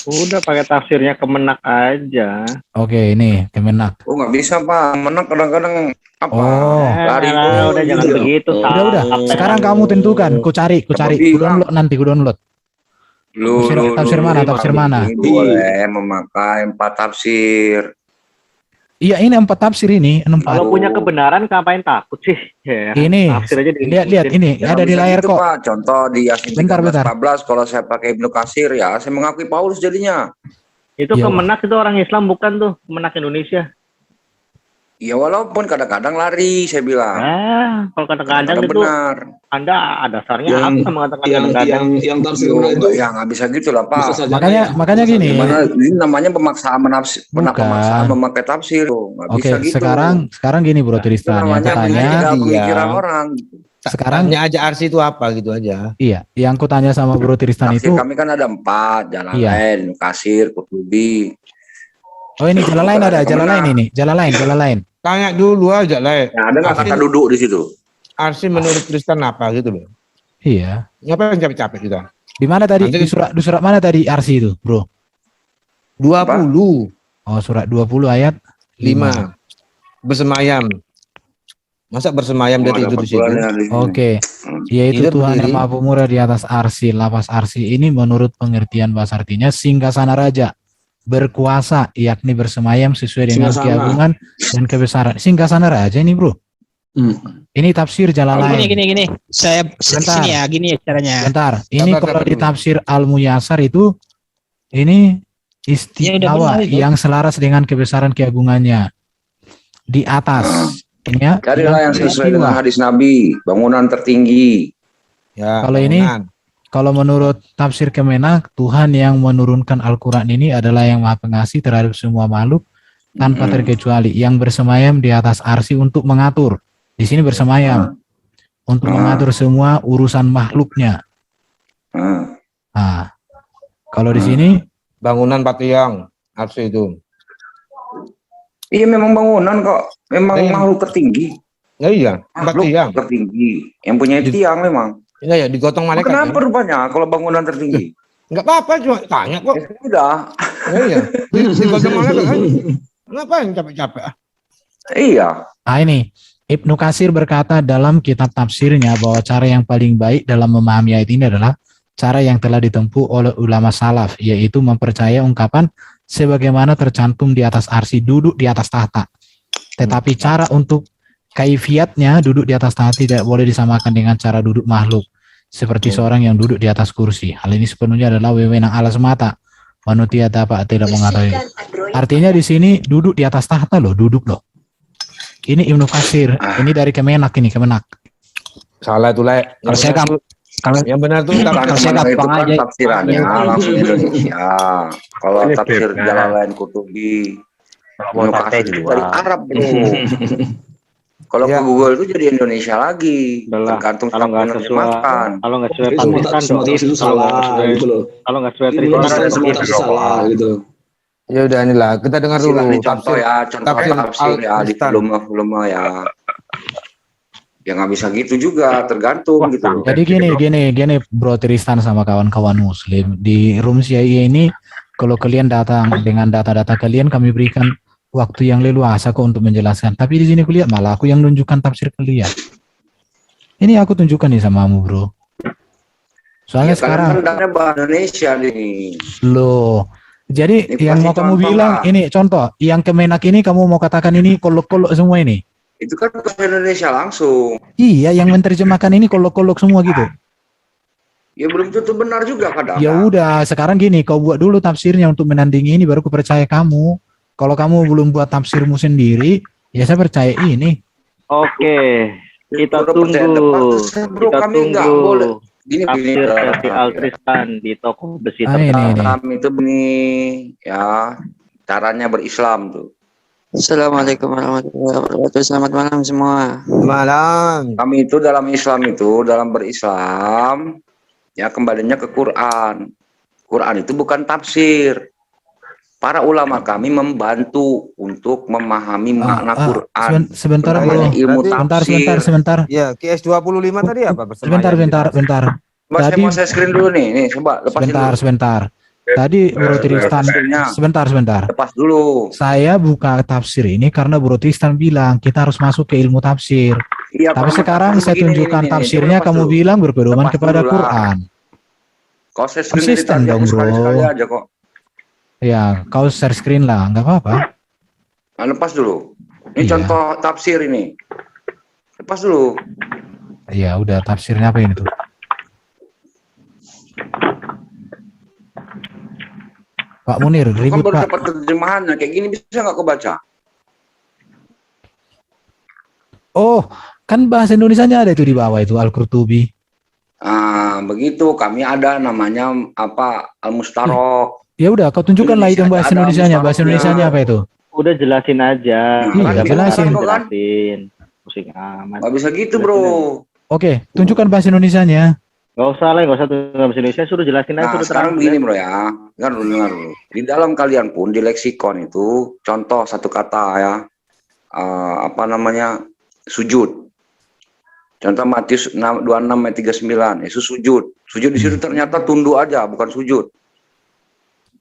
Udah pakai tafsirnya Kemenak aja. Oke, ini Kemenak. Oh nggak bisa Pak, menang kadang-kadang apa? Oh. Lari Udah jangan gitu. begitu. Udah. Sekarang kamu tentukan. Ku cari. Ku download nanti, ku download. Tafsir mana? Tafsir mana? Boleh memakai 4 tafsir. Iya, ini 4 tafsir ini, 4. Kalau punya kebenaran ngapain takut sih? Ya, Ini, tafsir aja lihat ini, Ya, ada di bisa layar gitu, kok. Pak. Contoh di Yasin Bentar. 13-14 kalau saya pakai Ibnu Katsir ya, saya mengakui Paulus jadinya. Itu Iya, Kemenak itu orang Islam bukan tuh, Kemenak Indonesia. Ya walaupun kadang-kadang lari, saya bilang. Kalau kadang-kadang itu benar. Anda dasarnya Yang- apa mengatakan yang kadang-kadang? yang tafsir benar itu Ya nggak bisa gitu lah Pak. bisa saja. Makanya gini. Gimana, ini namanya pemaksaan menafsir, Bukan. pemaksaan memakai tafsir. Nggak Oke, bisa gitu. sekarang gini Bro Tristan, yang namanya kutanya, menjaga Iya. pemikiran orang. sekarang Tanya aja arsi itu apa gitu aja. iya, yang kutanya sama Bro Tristan Tafsir itu, kami kan ada 4, Jalalain, Iya. Ibnu Katsir, Qurtubi. oh ini Jalalain ada, Jalalain ini, Jalalain. Tanya dulu aja lah. Ya, ada nggak kata duduk di situ? Arsi menurut Tristan apa gitu loh. Iya. Ngapain capek-capek kita? Di mana tadi? Nanti- Di surat mana tadi Arsi itu, Bro? 20. Oh, surat 20 ayat 5. Bersemayam. Masa bersemayam dari tidur di situ? Oke, yaitu Hidup Tuhan yang berdiri. Maha Pemurah di atas arsi. Lafaz arsi ini menurut pengertian bahasa artinya singgasana raja, berkuasa, yakni bersemayam sesuai dengan Singgasana. keagungan dan kebesaran. Singgasana raja ini, Bro. Ini tafsir Jalalain. Gini. Saya Bentar. sini ya, gini ya caranya. Bentar, ini Sabar, kalau sabar di dulu. tafsir Al-Muyasar itu ini Ya, istimewa udah benar itu. yang selaras dengan kebesaran keagungannya. Di atas. Ini ya, Carilah yang sesuai dengan istiwa. hadis Nabi, bangunan tertinggi. Ya, Kalau ini, bangunan. kalau menurut tafsir Kemenak, Tuhan yang menurunkan Al-Quran ini adalah yang maha pengasih terhadap semua makhluk tanpa terkecuali, yang bersemayam di atas arsi untuk mengatur. Di sini bersemayam untuk mengatur semua urusan makhluknya. Nah, kalau di sini Bangunan Patiang. Arsi itu. Iya memang bangunan kok, memang Iya. makhluk tertinggi. Ya iya, Makhluk Patiang. tertinggi, yang punya tiang memang. Iya ya, digotong malaikat. Kenapa Ya? rupanya kalau bangunan tertinggi? Enggak apa-apa, cuma tanya kok. Udah. Ya iya. Digotong malaikat kan. Ngapain capek-capek? Iya. Nah ini, Ibnu Katsir berkata dalam kitab tafsirnya bahwa cara yang paling baik dalam memahami ayat ini adalah cara yang telah ditempuh oleh ulama salaf, yaitu mempercayai ungkapan sebagaimana tercantum di atas arsi, duduk di atas tahta. Tetapi cara untuk kaifiatnya duduk di atas tahta tidak boleh disamakan dengan cara duduk makhluk, seperti seorang yang duduk di atas kursi. Hal ini sepenuhnya adalah wewenang Allah semata. Manusia dapat tidak mengetahui. Artinya di sini duduk di atas tahta loh, duduk loh. Ini Ibnu Katsir, ini dari Kemenak ini, Kemenak. Salah itu lah. Kalau saya kalau Yang benar tuh Kalau saya itu gampang kan aja. tafsirannya langsung Indonesia. Kalau Ini tafsir beda. Jalalain Qurtubi, Mau Ibnu tafsir Katsir itu dari dua. Arab bro. Kalau Ya. ke Google itu jadi Indonesia lagi. Udah lah, Tergantung kalau siapa nggak yang sesuai, makan. kalau nggak sesuai Semua Pakistan semua dong. tafsir itu Kalau nggak salah sesuai- gitu loh. kalau nggak sesuai Ini Tristan semua semua tafsir salah gitu. Ya udah inilah, kita dengar dulu Ini contoh tafsir. ya, contoh tafsir tafsir ya di Al-Tristan. volume ya. Ya nggak bisa gitu juga, tergantung Wah, gitu. Jadi gini Bro Tristan sama kawan-kawan muslim di room CIA ini, kalau kalian datang dengan data-data kalian, kami berikan waktu yang leluasa kok untuk menjelaskan. Tapi di sini kulihat malah aku yang nunjukkan tafsir kalian. Ini aku tunjukkan nih sama kamu, bro. Soalnya Ya, sekarang, kadang-kadang ada bahasa Indonesia nih. loh. Jadi Ini yang kasih mau kamu contoh bilang, lah. ini contoh, yang Kemenak ini kamu mau katakan ini kolok-kolok semua ini. Itu kan bahasa Indonesia langsung. Iya, yang menerjemahkan ini kolok-kolok semua gitu. Ya belum tentu benar juga kadang. Ya udah, sekarang gini, kau buat dulu tafsirnya untuk menandingi ini, baru ku percaya kamu. Kalau kamu belum buat tafsirmu sendiri, ya saya percaya ini. Oke, kita Udah percaya tunggu. depan terus, bro, Kita kami nggak boleh. tunggu Gini, tafsir versi Al-Tristan di toko besi Ah, ini, terkenal. ini. Kami itu begini, ya, caranya berislam tuh. Assalamualaikum warahmatullahi wabarakatuh. Selamat malam semua. Malam. Kami itu dalam Islam itu, dalam berislam, ya kembalinya ke Quran. Quran itu bukan tafsir. Para ulama kami membantu untuk memahami makna Quran. Sebentar, Namanya bro. ilmu Sebentar. Ya, QS 25 tadi apa? Sebentar. Coba saya Tadi, mau saya screen dulu nih, coba lepasin dulu. sebentar. Tadi Bro Tristan, sebentar. Lepas dulu. Saya buka tafsir ini karena Bro Tristan bilang kita harus masuk ke ilmu tafsir. Iya, Tapi kalau sekarang lepas saya begini, tunjukkan nih, tafsirnya, coba lepas kamu dulu. bilang berpedoman Lepas kepada dulu lah. Quran. Kau share screen dari Konsisten tadi, dong, aku bro. sekali-sekali aja kok. Ya, kau share screen lah, nggak apa-apa. Nah, lepas dulu. Ini Iya. contoh tafsir ini. Lepas dulu. Ya udah, tafsirnya apa ini tuh? Pak Munir, Kan ribut baru Pak. dapat terjemahannya. Kayak gini bisa nggak kau baca? Oh, kan bahasa Indonesianya ada itu di bawah itu, Al-Qurtubi. Ah, begitu. Kami ada namanya apa? Al-Mustarok. Ya udah, kau tunjukkan lah itu bahasa Ada Indonesianya. Bahasa mustaroknya. Indonesianya apa itu? Udah jelasin aja. Iya, Udah jelasin. jelasin. Pusing amat. Nggak bisa gitu, bro. Oke, tunjukkan bahasa Indonesianya. Gak usah lah, gak usah tuh bahasa Indonesia, suruh jelasin aja. Nah, Suruh sekarang terang. begini, bro ya. Dengar dulu. Di dalam kalian pun di leksikon itu contoh satu kata ya. Apa namanya? Sujud. Contoh Matius 26 ayat 39, Yesus sujud. Sujud di situ ternyata tunduk aja, bukan sujud.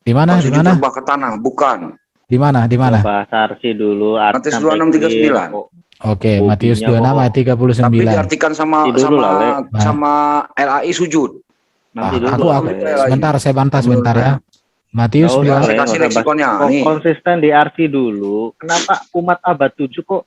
Di mana? Di Sujud mana? terbang ke tanah, bukan. Di mana? Di mana? Bahasa Arsi dulu. Matius 26:39. Oke, Matius Hobinya 26 ayat Tapi 39. diartikan sama Nanti dulu lah, Le. sama LAI sujud. Nanti Ah, dulu. aku Le. sebentar, saya bantah sebentar ya. Matius Nggak usah, 2. Le, nggak kasih usah leksikonnya, bahas. nih. Konsisten di Arsi dulu. Kenapa umat abad 7 kok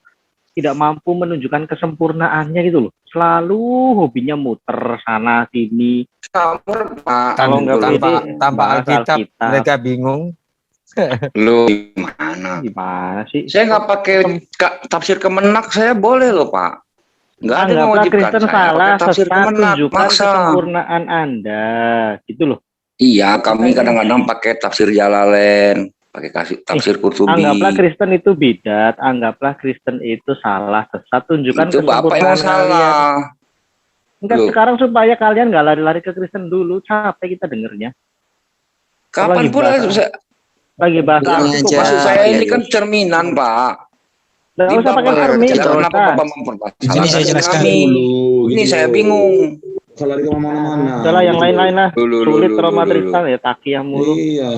tidak mampu menunjukkan kesempurnaannya gitu loh? Selalu hobinya muter sana sini. Kalau nggak pede, tanpa bahas Alkitab, Alkitab. mereka bingung. Lu gimana? Gimana sih? Saya nggak pakai tafsir Kemenak, saya boleh loh, Pak. Nggak ada yang Anggaplah mewajibkan Kristen saya salah, pakai tafsir sesat, Kemenak. tunjukkan Maksa. kesempurnaan Anda. Gitu loh. Iya, kami kadang-kadang pakai tafsir Jalalain, pakai tafsir Qurtubi. Anggaplah Kristen itu bidat, anggaplah Kristen itu salah, sesat, tunjukkan Itu Bapak yang salah. Enggak, Loh. sekarang supaya kalian nggak lari-lari ke Kristen dulu, capek kita dengernya. Kapan pula Lagi bahasa Arsi kok, maksud Pak. saya ini kan cerminan, Pak. Nggak usah pakai cermin, nggak Kenapa usah. Bapak mempermasalahkan Ini saya jelaskan kami? dulu. Ini gitu saya loh. bingung. Kalau lari kemana-mana. Udahlah yang gitu lain-lain lah. Dulu, Sulit dulu, trauma dulu. Tristan ya, takiyah mulu. Iya.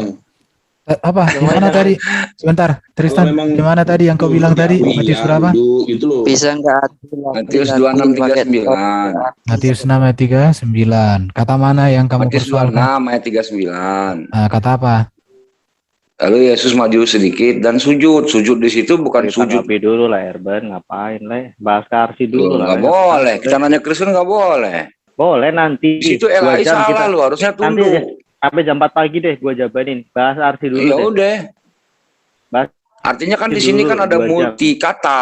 Apa? Gimana tadi? Sebentar, Tristan. Kalau memang Gimana tadi yang kau bilang tadi? Matius iya, berapa? duduk, gitu loh. Bisa nggak? Matius 26:39. Matius 6 ayat 39. Kata mana yang kamu Matius persoalkan? 26 ayat 39. Nah, kata apa? Lalu Yesus maju sedikit dan sujud. Sujud di situ bukan sujud. Tanggapi dulu lah, Erben. Ngapain lah? Bahas ke Arsi dulu Loh, lah. nggak boleh. Kita nanya Kristen nggak boleh. Boleh nanti. Di situ 2 LAI jam salah kita. lu, harusnya Nanti tunduk. deh, sampai jam 4 pagi deh gua jabanin. Bahas Arsi dulu Ya deh. udah. Bahas Artinya kan di Arsi sini dulu, kan ada 2 jam. multi kata.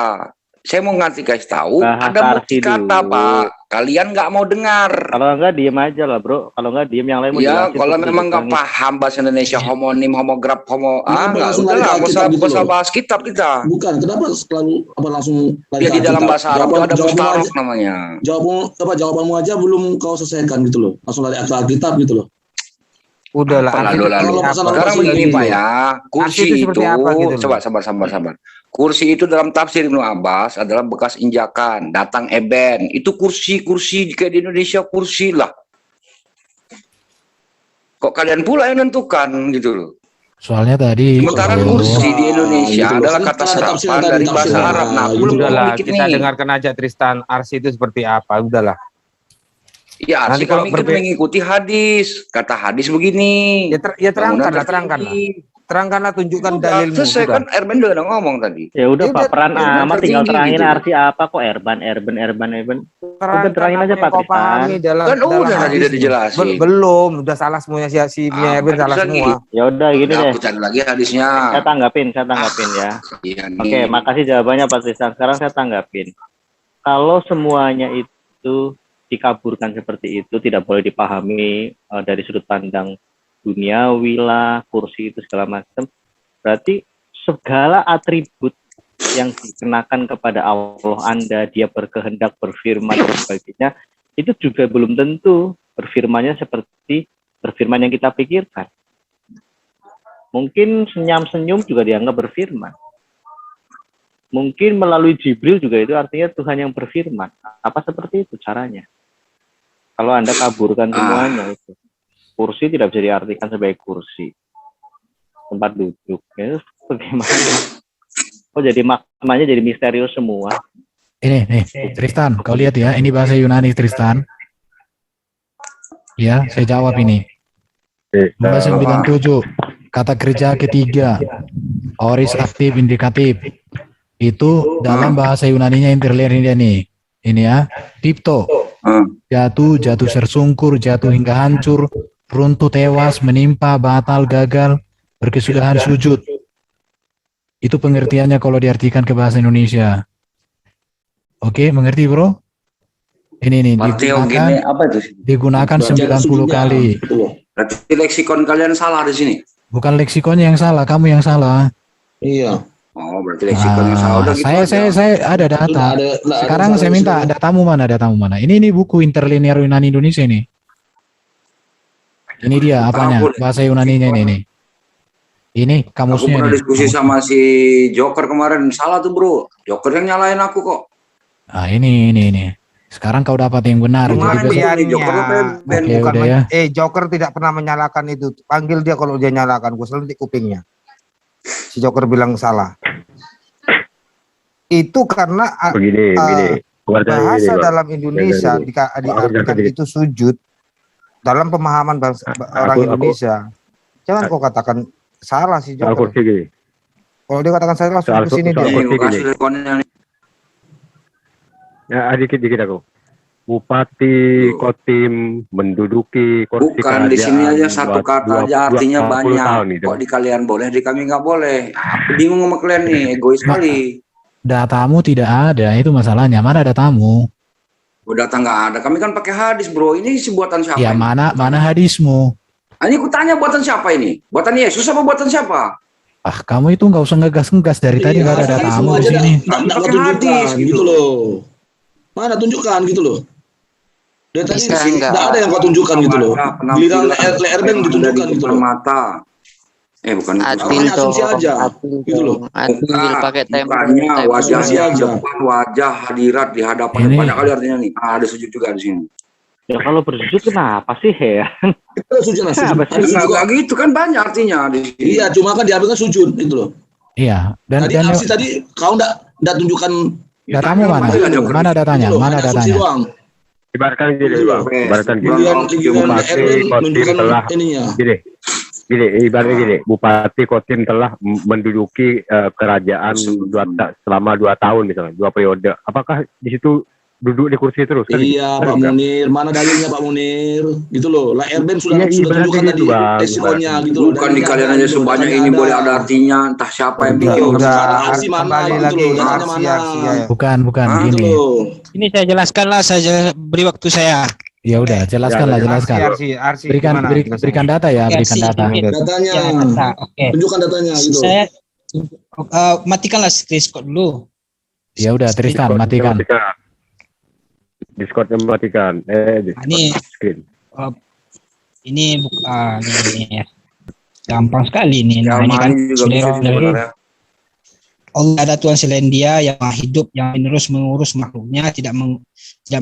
Saya mau ngasih guys tahu, Bahas ada multi Arsi kata, dulu. Pak. Kalian nggak mau dengar. Kalau enggak diem aja lah, Bro. Kalau enggak diem yang lain mau Ya, jelasin. kalau terus memang nggak ditangis. paham bahasa Indonesia, homonim, homograf, Kenapa nggak langsung udah lari ke lah, Alkitab gitu usah loh? bahas kitab kita. Bukan, kenapa selalu langsung lari Ya ke di dalam Alkitab? bahasa Arab itu ada Jawabanmu mustarok aja- namanya. jawabanmu aja belum kau selesaikan gitu loh. Langsung lari ke Alkitab gitu loh. Udahlah, Apa Arsi lalu itu lalu. Kalau seperti masalah apa? Sekarang Arsi begini gitu. Pak ya, kursi Arsi itu itu, seperti apa gitu loh? sabar. Kursi itu dalam tafsir Ibnu Abbas adalah bekas injakan, datang eben. Itu kursi kayak di Indonesia kursi lah. Kok kalian pula yang nentukan gitu loh. Soalnya tadi Sementara kalau kursi di Indonesia gitu loh. adalah Kan kata ada serapan tafsiran dari tadi, bahasa tafsiran. Arab. Nah, Gitu. belum Udahlah, dikit kita nih. dengarkan aja Tristan arsi itu seperti apa. Udahlah. Ya, Nanti arti kalau kami kan mengikuti hadis. Kata hadis begini. Ya terangkanlah, Bangunan terangkanlah. tertinggi. Terangkanlah, tunjukkan Udah, dalilmu. selesai Sudah. kan Erben udah ngomong tadi. Ya udah Ya Pak, udah, peran Bangunan amat tinggal tertinggi terangin gitu. arti apa kok Erban. Udah terangin aja Terangkan Pak apa yang kau pahami Tristan. dalam Kan udah tadi hadis udah nih. dijelasin. Belum, udah salah semuanya si punya Erwin salah hadis lagi. semua. Ya udah gini Udah deh. aku cari lagi hadisnya. Saya tanggapin ya. Iya nih. Oke, makasih jawabannya Pak Tristan. Sekarang saya tanggapin. Kalau semuanya itu dikaburkan seperti itu, tidak boleh dipahami dari sudut pandang duniawi lah, kursi itu segala macam, berarti segala atribut yang dikenakan kepada Allah Anda, dia berkehendak, berfirman, dan sebagainya, itu juga belum tentu berfirmannya seperti berfirman yang kita pikirkan. Mungkin senyum juga dianggap berfirman. Mungkin melalui Jibril juga itu artinya Tuhan yang berfirman. Apa seperti itu caranya? Kalau Anda kaburkan semuanya itu. Kursi tidak bisa diartikan sebagai kursi. Tempat duduk. Ya, bagaimana? Oh jadi maknanya jadi misterius semua. ini nih Tristan, kau lihat ya, ini bahasa Yunani Tristan. Ya, saya jawab ini. Nomor 97, kata kerja ketiga, aorist aktif indikatif. Itu dalam bahasa Yunaninya interlinear nih. Ini ya, tipto. Jatuh tersungkur, jatuh hingga hancur, runtuh, tewas, menimpa, batal, gagal, berkesudahan, sujud. Itu pengertiannya kalau diartikan ke bahasa Indonesia. Oke, mengerti bro? Ini digunakan 90 kali. Berarti leksikon kalian salah di sini. Bukan leksikonnya yang salah, kamu yang salah. Iya. Oh, berarti leksikon yang salah. Udah gitu Saya ada data. Sekarang saya minta datamu mana? Ini buku interlinear Yunani Indonesia ini. Ini dia apanya? Bahasa Yunaninya ini. Ini Aku kamusnya. pernah diskusi sama si Joker kemarin. Salah tuh bro. Joker yang nyalain aku kok. Ah ini. Sekarang kau dapat yang benar. Joker tidak pernah menyalakan itu. Panggil dia kalau dia nyalakan. Gue selentik kupingnya. Si Joker bilang salah. Itu karena bahasa dalam Indonesia diartikan itu sujud dalam pemahaman orang Indonesia. Jangan kau katakan salah si Joker. Kalau dia katakan salah langsung ke sini dia. Ya, dikit aku. Bupati Kotim menduduki kursi bukan di sini aja satu kata aja artinya banyak. Kok di kalian boleh, di kami nggak boleh. Aku bingung sama kalian nih, egois sekali. Datamu tidak ada, itu masalahnya. Mana datamu? Data nggak ada. Kami kan pakai hadis, bro. Ini si buatan siapa? Ya ini? mana hadismu? Ini aku tanya buatan siapa ini? Buatan Yesus apa buatan siapa? Ah, kamu itu nggak usah ngegas dari tadi nggak ada datamu di sini. Nggak tunjukkan gitu loh. Mana tunjukkan gitu loh. Dari tadi nggak ada yang kau tunjukkan gitu loh. Giliran Erben ditunjukkan gitu loh. Mata. Bukan asumsi aja gitu loh. Bukannya wajahnya depan wajah hadirat di hadapan banyak kali artinya nih. Ada sujud juga di sini. Ya kalau bersujud kenapa sih ya? Sujud nggak gitu kan banyak artinya di sini. Iya, cuma kan diambilkan sujud gitu loh. Iya. Dan tadi kau nggak tunjukkan datamu mana? Mana datanya? Mana datanya? Ibaratkan gini, ibaratnya gini, Bupati Kotim telah menduduki kerajaan selama 2 tahun misalnya, 2 periode. Apakah di situ duduk di kursi terus? Iya, Pak Munir. Mana dalilnya Pak Munir? Gitu loh. Lah Erben sudah tunjukkan tadi resikonya gitu loh. Bukan di kalian aja sebanyak ini boleh ada artinya, entah siapa yang bikin. Kembali lagi Bukan gini. Ini saya jelaskan lah, saya beri waktu saya. Ya udah, jelaskan. Berikan data ya, berikan data. Datanya. Oke. Tunjukkan datanya gitu. Saya matikanlah screenshot dulu. Ya udah, Tristan matikan. Discordnya matikan. Ini screen. Ini bukan ini ya. Gampang sekali ini. Nah, ini kan Allah ada Tuhan selain Dia yang hidup, yang menerus mengurus makhluknya, tidak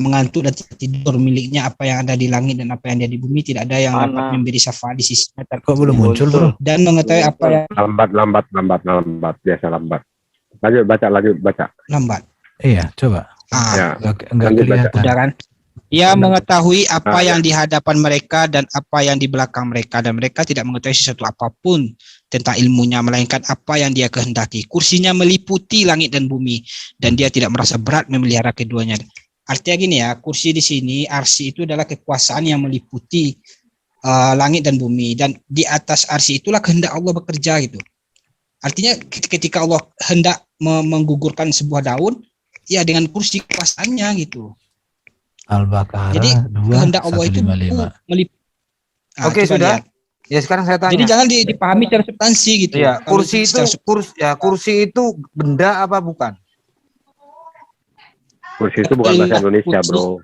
mengantuk dan tidak tidur. Miliknya apa yang ada di langit dan apa yang ada di bumi, tidak ada yang dapat memberi syafaat di sisinya. Kok belum muncul, Bro? Dan mengetahui apa yang Lambat, biasa lambat. Lanjut baca. lambat. Iya, coba. Ya. Enggak Lanjut kelihatan. Udah kan? Ia mengetahui apa yang di hadapan mereka dan apa yang di belakang mereka, dan mereka tidak mengetahui sesuatu apapun tentang ilmunya melainkan apa yang Dia kehendaki. Kursinya meliputi langit dan bumi dan Dia tidak merasa berat memelihara keduanya. Artinya gini ya, kursi di sini, arsy itu adalah kekuasaan yang meliputi langit dan bumi, dan di atas arsy itulah kehendak Allah bekerja gitu. Artinya ketika Allah hendak menggugurkan sebuah daun, ya dengan kursi kekuasaannya gitu. Al-Baqarah Jadi 2, kehendak Allah itu 155. Oke, sudah. Ya sekarang saya tanya. Jadi jangan dipahami secara substansi gitu. Iya, Kalau kursi itu secara kursi itu benda apa bukan? Kursi itu bukan bahasa Indonesia, Bro.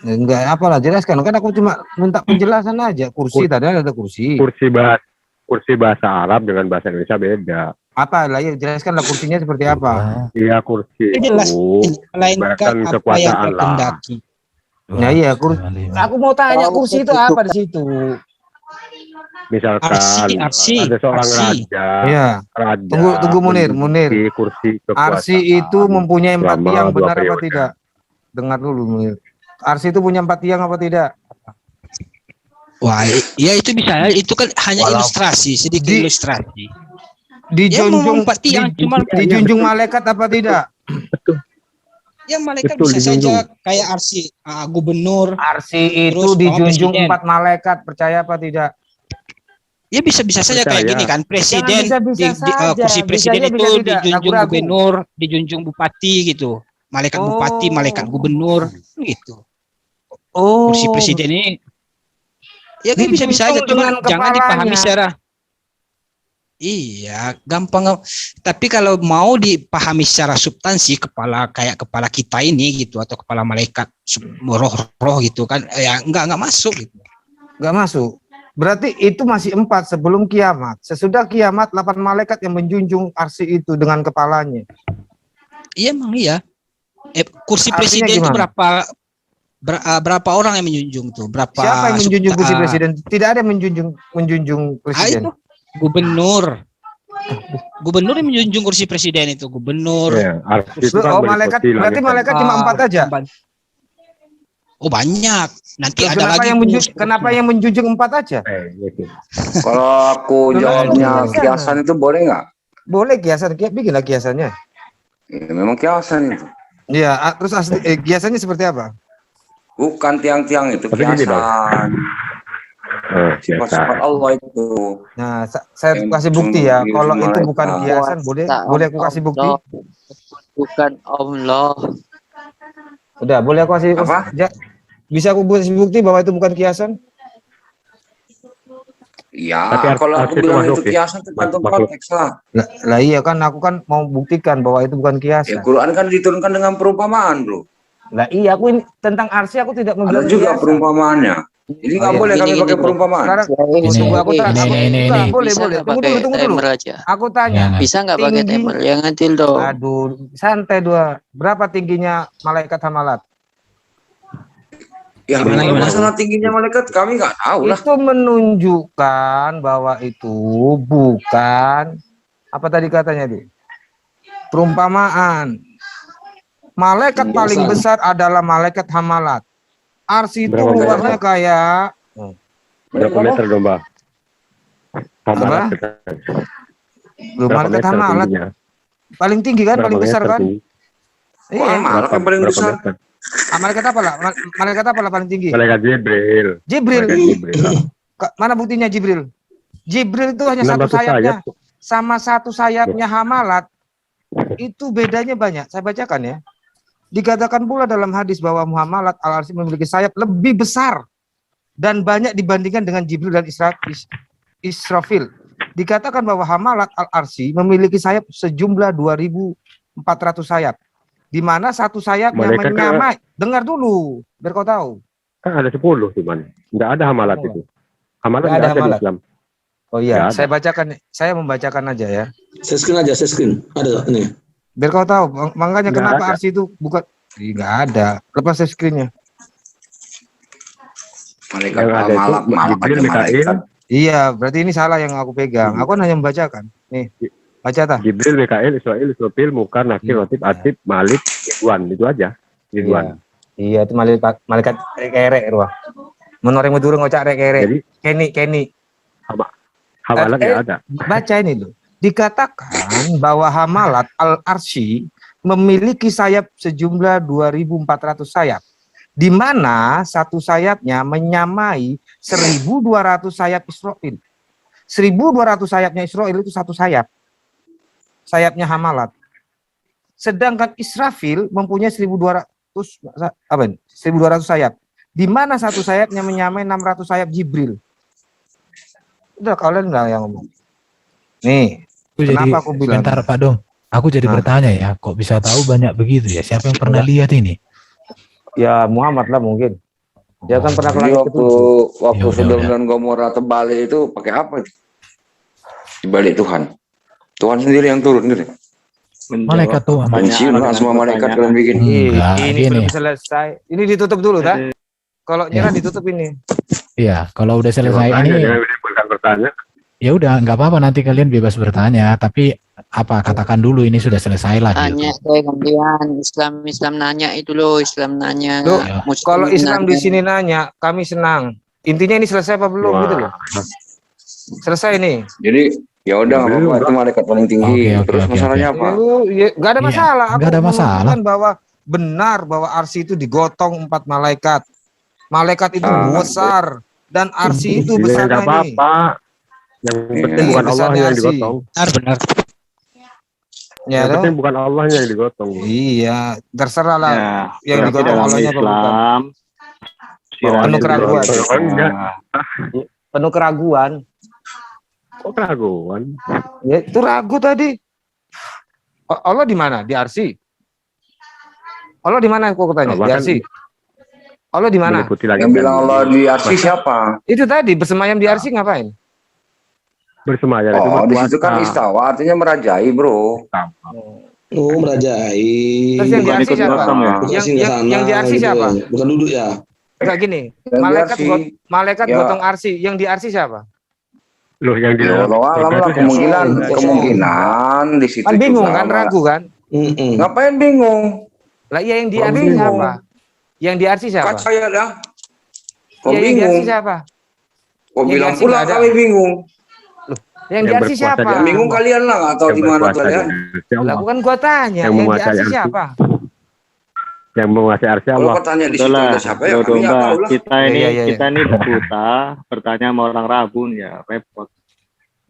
Enggak, apalah jelaskan. Kan aku cuma minta penjelasan aja. Kursi tadi ada kursi. Kursi bahasa Arab dengan bahasa Indonesia beda. Apa lah ya, jelaskanlah kursinya seperti apa. Iya, kursi jelas, itu melainkan ibaratkan apa yang kekuasaan lah. terkendaki. Ya iya, aku mau tanya kursi itu apa di situ? Misalkan Arsy. ada seorang raja, Iya. Tunggu Munir. menduduki kursi kekuasaan Arsy itu mempunyai 4 selama tiang, 2 benar apa periode. tidak? Dengar dulu Munir. Arsy itu punya 4 tiang apa tidak? Wah, ya itu bisa, itu kan hanya ilustrasi, sedikit ilustrasi. Dijunjung empat tiang, cuma dijunjung malaikat apa tidak? Ya malaikat Betul, bisa dijunjung. saja kayak arsy, gubernur. Arsy itu Terus, dijunjung presiden. 4 malaikat, percaya apa tidak? Ya bisa saja kayak Percaya. gini kan, presiden Jangan bisa-bisa saja. kursi presiden Bisa aja, itu bisa tidak. dijunjung Ragu-ragu. gubernur, dijunjung bupati gitu, malaikat bupati, malaikat gubernur gitu. Oh. Kursi presiden ini ya kan bisa aja, Dijunjung cuma dengan jangan kepalanya. dipahami secara iya gampang. Tapi kalau mau dipahami secara substansi, kepala kita ini gitu, atau kepala malaikat roh gitu kan, ya nggak masuk gitu. Nggak masuk. Berarti itu masih 4 sebelum kiamat. Sesudah kiamat 8 malaikat yang menjunjung arsy itu dengan kepalanya. Iya emang iya. Kursi Artinya presiden itu gimana? berapa orang yang menjunjung tuh? Berapa? Siapa yang menjunjung kursi presiden? Tidak ada yang menjunjung presiden. Itu gubernur. Gubernur yang menjunjung kursi presiden itu, gubernur. Ya, arsy itu kan malaikat meliputi berarti langit malaikat dan cuma 4 aja. Oh banyak. Nanti ada Kenapa lagi yang kenapa yang menjunjung 4 aja? gitu. Kalau aku jawabnya kiasan itu boleh nggak? Boleh kiasan, bikinlah kiasannya. Ya, memang kiasan itu. Iya, terus kiasannya seperti apa? Bukan tiang-tiang itu Tapi gini, Bang. kiasan. Sifat-sifat Allah itu. Nah, saya kasih bukti ya. Kalau itu bukan kiasan, boleh aku kasih bukti? Bukan Allah. Udah, boleh aku kasih Apa? Bisa aku kasih bukti bahwa itu bukan kiasan? Ya, Tapi kalau aku arsy itu bilang masuk itu sih. kiasan tergantung Makhluk. konteks lah. Lah iya kan, aku kan mau buktikan bahwa itu bukan Ya, kiasan. Quran kan diturunkan dengan perumpamaan, bro. Lah iya, aku ini tentang arsy aku tidak Ada membilang juga kiasan. perumpamaannya. Ini nggak iya. boleh kami Gini, pakai bro. perumpamaan. Sekarang Ini, tunggu aku tanya. ini. Boleh, Bisa boleh. nggak Tunggu pakai dulu. timer aja? Aku tanya. Jangan. Bisa nggak pakai Tinggi. timer? Yang adil dong. Aduh, santai dua. Berapa tingginya malaikat hamalat? Ya, Gimana? masalah tingginya malaikat kami nggak tahu lah. Itu menunjukkan bahwa itu bukan apa tadi katanya di perumpamaan. Malaikat paling besar adalah malaikat hamalat. Arsy itu Berapa luasnya kayak Berapa meter dong, Bang? Hamalat. Lu malaikat hamalat tingginya? paling tinggi kan, Berapa paling besar meter kan? tinggi? Iya. Malaikat yang paling Berapa besar. meter? Malaikat apa lah? Malaikat apa lah paling tinggi? Malaikat Jibril. Jibril. Malaikat Jibril. Mana buktinya Jibril? Jibril itu hanya satu 16 sayapnya. sayap. Sama satu sayapnya hamalat. Itu bedanya banyak. Saya bacakan ya. Dikatakan pula dalam hadis bahwa Muhammad al-Arsy memiliki sayap lebih besar dan banyak dibandingkan dengan Jibril dan Israfil. Dikatakan bahwa Hamalat al-Arsy memiliki sayap sejumlah 2.400 sayap. Di mana satu sayapnya Malaikat menyamai. Dengar dulu, biar kau tahu. Kan ada 10 cuman. Nggak ada hamalat itu. Hamalat Nggak ada nggak ada di hamalat. Islam. Oh iya, Nggak ada. saya membacakan aja ya. Saya screen. Ada ini. Biar kau tahu, makanya Nggak kenapa ada. arsi itu bukan nggak ada. Lepas saya screennya. Malaikat Yang ada itu malap Jibril, aja Mikail, malaikat. Iya, berarti ini salah yang aku pegang. Aku hanya membacakan. Nih, baca tah. Jibril, Mikail, Israel, Israfil, Mukar, Nakir, Latif, Atib, Malik, Ridwan, itu aja. Ridwan. Iya, itu malaikat kerek ruah. Menoreng medurung ngocak rek-kerek. Keni. Hamalat nggak ada. Baca ini loh. Dikatakan bahwa Hamalat Al-Arsy memiliki sayap sejumlah 2.400 sayap, di mana satu sayapnya menyamai 1.200 sayap Israel. 1.200 sayapnya Israel itu satu sayap. Sayapnya Hamalat. Sedangkan Israfil mempunyai 1.200 sayap, di mana satu sayapnya menyamai 600 sayap Jibril. Udah kalian nggak yang ngomong. Nih, kenapa aku bilang? Sebentar Pak Dong, aku jadi bertanya ya, kok bisa tahu banyak begitu ya? Siapa yang pernah lihat ini? Ya Muhammad lah mungkin. Dia kan pernah Jadi waktu Ya udah, Sodom udah. dan Gomora terbalik itu pakai apa? Dibalik Tuhan. Tuhan sendiri yang turun gitu. Malaikat Tuhan. Pensiun lah semua malaikat kalian bikin. Enggak, ini gini. belum selesai. Ini ditutup dulu dah. Kalau nyerah ditutup ini. Iya, kalau udah selesai ini, Bukan bertanya. ya udah nggak apa-apa, nanti kalian bebas bertanya. Tapi apa katakan dulu ini sudah selesai lah. Tanya Gitu. saya gantian. Islam nanya itu loh. Islam nanya. Loh, Muslim kalau Islam di nanya. sini nanya, kami senang. Intinya ini selesai apa belum gitu loh. Selesai nih. Jadi ya udah nggak apa-apa, itu malaikat paling tinggi. Terus masalahnya apa? Gak ada masalah. nggak ada Aku masalah. mengatakan bahwa benar bahwa arsy itu digotong 4 malaikat. Malaikat itu besar dan arsy itu Iya, besarnya nggak ini. apa-apa. Yang penting bukan Allah besarnya yang arsy. digotong. Benar. Ya, Yang penting bukan Allah yang digotong. Iya, terserah lah Ya, yang berarti digotong dalam Allahnya apa bukan. Islam, Penuh keraguan. Enggak. Penuh keraguan. Kok keraguan? Ya, itu ragu tadi. Allah di mana? Di arsy. Allah di mana? Aku tanya. Allah Di kan arsy. Allah di mana? meliputi lagi Yang kan. bilang Allah di arsy siapa? Itu tadi bersemayam di arsy ngapain? Bersemayam itu Oh, di situ kan berpuasa. istawa, artinya merajai, bro. Oh, merajai. Terus yang di Bukan arsy ikut siapa? gotong ya? Bukan Yang singgah sana, di arsy gitu. siapa? Bukan duduk ya. Enggak gini. Yang di arsy, Malaikat ya. gotong arsy. Yang di arsy siapa? Loh yang di Ya, Allah alam lah, kemungkinan di situ Kan bingung juga kan, ragu kan? Ngapain bingung? Lah iya yang di Kok arsy bingung? siapa? Yang di arsy siapa? Kan saya dah. Kok Iya, yang di bingung? arsy siapa? Kok Yang di bilang arsy pula nggak ada. kami bingung? Yang di arsy siapa? Yang bingung kalian lah, nggak tahu Yang di mana berkuasa kalian. di Lah bukan gua tanya, Yang yang di menguasai arsy arsy. siapa? Yang menguasai arsy Kalau Allah. kau tanya di Betul situ lah, ada siapa ya? Bro Kami nggak Domba. tahu lah. Kita ini Iya. kita ini buta, bertanya sama orang rabun ya repot.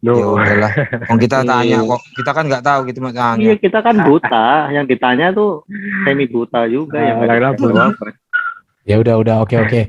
Ya udahlah. Kalau kita tanya kok, kita kan nggak tahu gitu Iya, tanya. kita kan buta, yang ditanya tuh semi buta juga yang nggak Orang bisa rabun. jawab. Ya udah, oke.